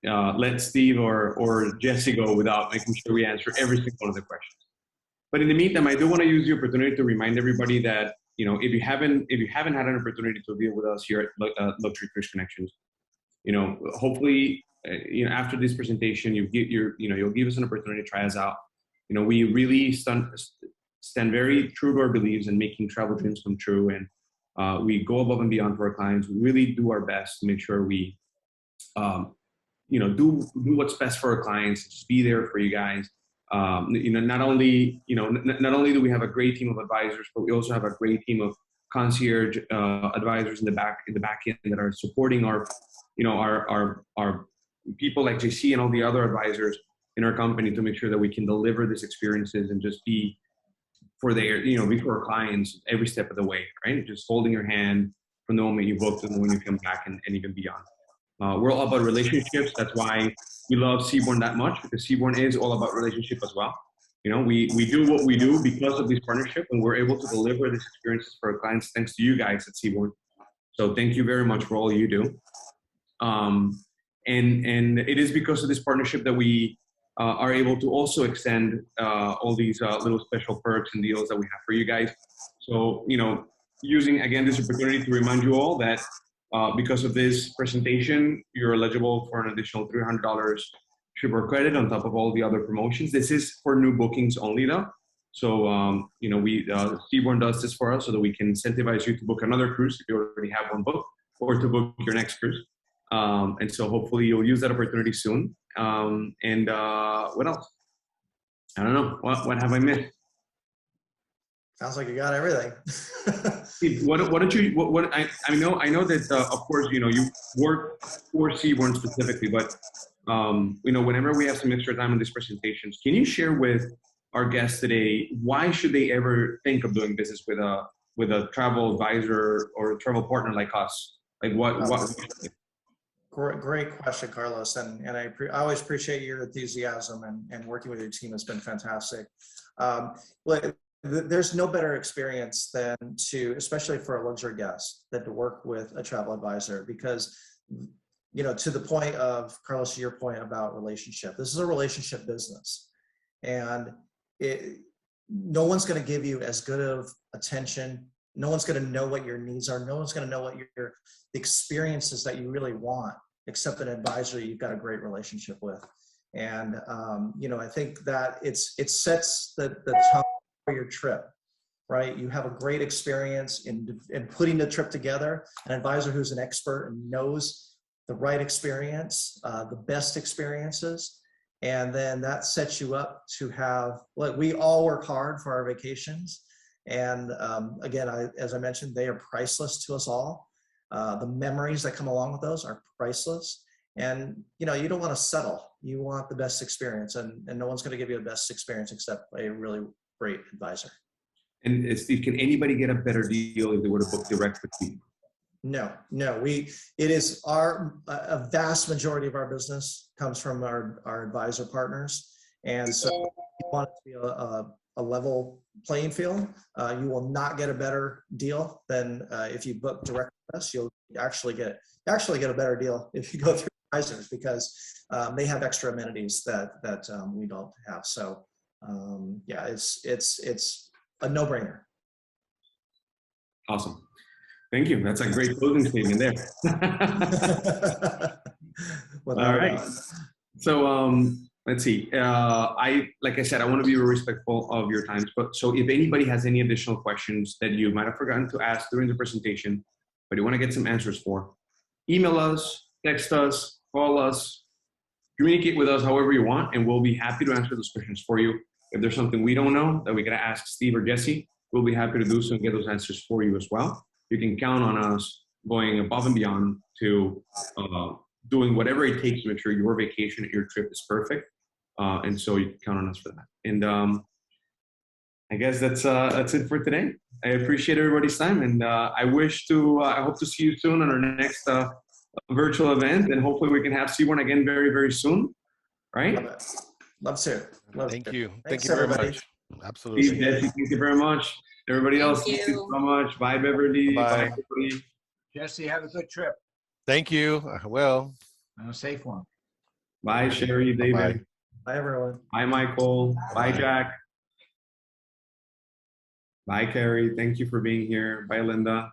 to let Steve or Jesse go without making sure we answer every single one of the questions. But in the meantime, I do want to use the opportunity to remind everybody that, if you haven't had an opportunity to deal with us here at Luxury Cruise Connections, hopefully, after this presentation, you'll give us an opportunity to try us out. We really stand very true to our beliefs in making travel dreams come true, and we go above and beyond for our clients. We really do our best to make sure we, do what's best for our clients. Just be there for you guys. Not only do we have a great team of advisors, but we also have a great team of concierge advisors in the back end that are supporting our people like JC and all the other advisors in our company to make sure that we can deliver these experiences and just be for our clients every step of the way, right? Just holding your hand from the moment you book to the moment you come back and even beyond. We're all about relationships. That's why we love Seabourn that much, because Seabourn is all about relationship as well. We do what we do because of this partnership, and we're able to deliver these experiences for our clients thanks to you guys at Seabourn. So thank you very much for all you do. And it is because of this partnership that we are able to also extend all these little special perks and deals that we have for you guys. So, using again this opportunity to remind you all that because of this presentation, you're eligible for an additional $300 Seabourn credit on top of all the other promotions. This is for new bookings only though. So, Seabourn does this for us so that we can incentivize you to book another cruise if you already have one booked, or to book your next cruise. And so hopefully you'll use that opportunity soon. What else? I don't know. What have I missed? Sounds like you got everything. What don't you? I know that of course you work for Seabourn specifically, but whenever we have some extra time in these presentations, can you share with our guests today why should they ever think of doing business with a travel advisor or a travel partner like us? Like what? Great question, Carlos, and I always appreciate your enthusiasm and working with your team has been fantastic. There's no better experience than especially for a luxury guest, than to work with a travel advisor because, to the point of, Carlos, to your point about relationship, this is a relationship business. And no one's going to give you as good of attention. No one's going to know what your needs are. No one's going to know what the experiences that you really want, except an advisor you've got a great relationship with. And, I think that it sets the tone for your trip, right? You have a great experience in putting the trip together, an advisor who's an expert and knows the right experience, the best experiences. And then that sets you up to have, we all work hard for our vacations. And again, as I mentioned, they are priceless to us all. The memories that come along with those are priceless. And, you don't want to settle. You want the best experience, and no one's going to give you the best experience except a really great advisor. And Steve, can anybody get a better deal if they were to book direct with you? No, it is a vast majority of our business comes from our advisor partners. And so you want it to be a level playing field. You will not get a better deal than if you book direct with us. You'll actually get a better deal if you go through advisors because they have extra amenities that we don't have. So it's a no-brainer. Awesome. Thank you. That's a great closing statement there. All right. So let's see. Like I said, I want to be respectful of your time. So if anybody has any additional questions that you might have forgotten to ask during the presentation, but you want to get some answers for, email us, text us, call us, communicate with us however you want, and we'll be happy to answer those questions for you. If there's something we don't know that we got to ask Steve or Jesse, we'll be happy to do so and get those answers for you as well. You can count on us going above and beyond to doing whatever it takes to make sure your vacation and your trip is perfect. And so you can count on us for that. And I guess that's it for today. I appreciate everybody's time, and I hope to see you soon on our next virtual event, and hopefully we can have Seabourn again very, very soon. Right? Love to. Thank you. Thanks, Thank you very everybody. much. Absolutely. Steve, Jesse, thank you very much. Everybody else, thank you so much. Bye, Beverly. Bye. Everybody. Jesse, have a good trip Thank you. Well. and a safe one. Bye, Sherry, David. Bye. Bye, everyone. Bye, Michael. Bye, Jack. Bye, Carrie. Thank you for being here. Bye, Linda.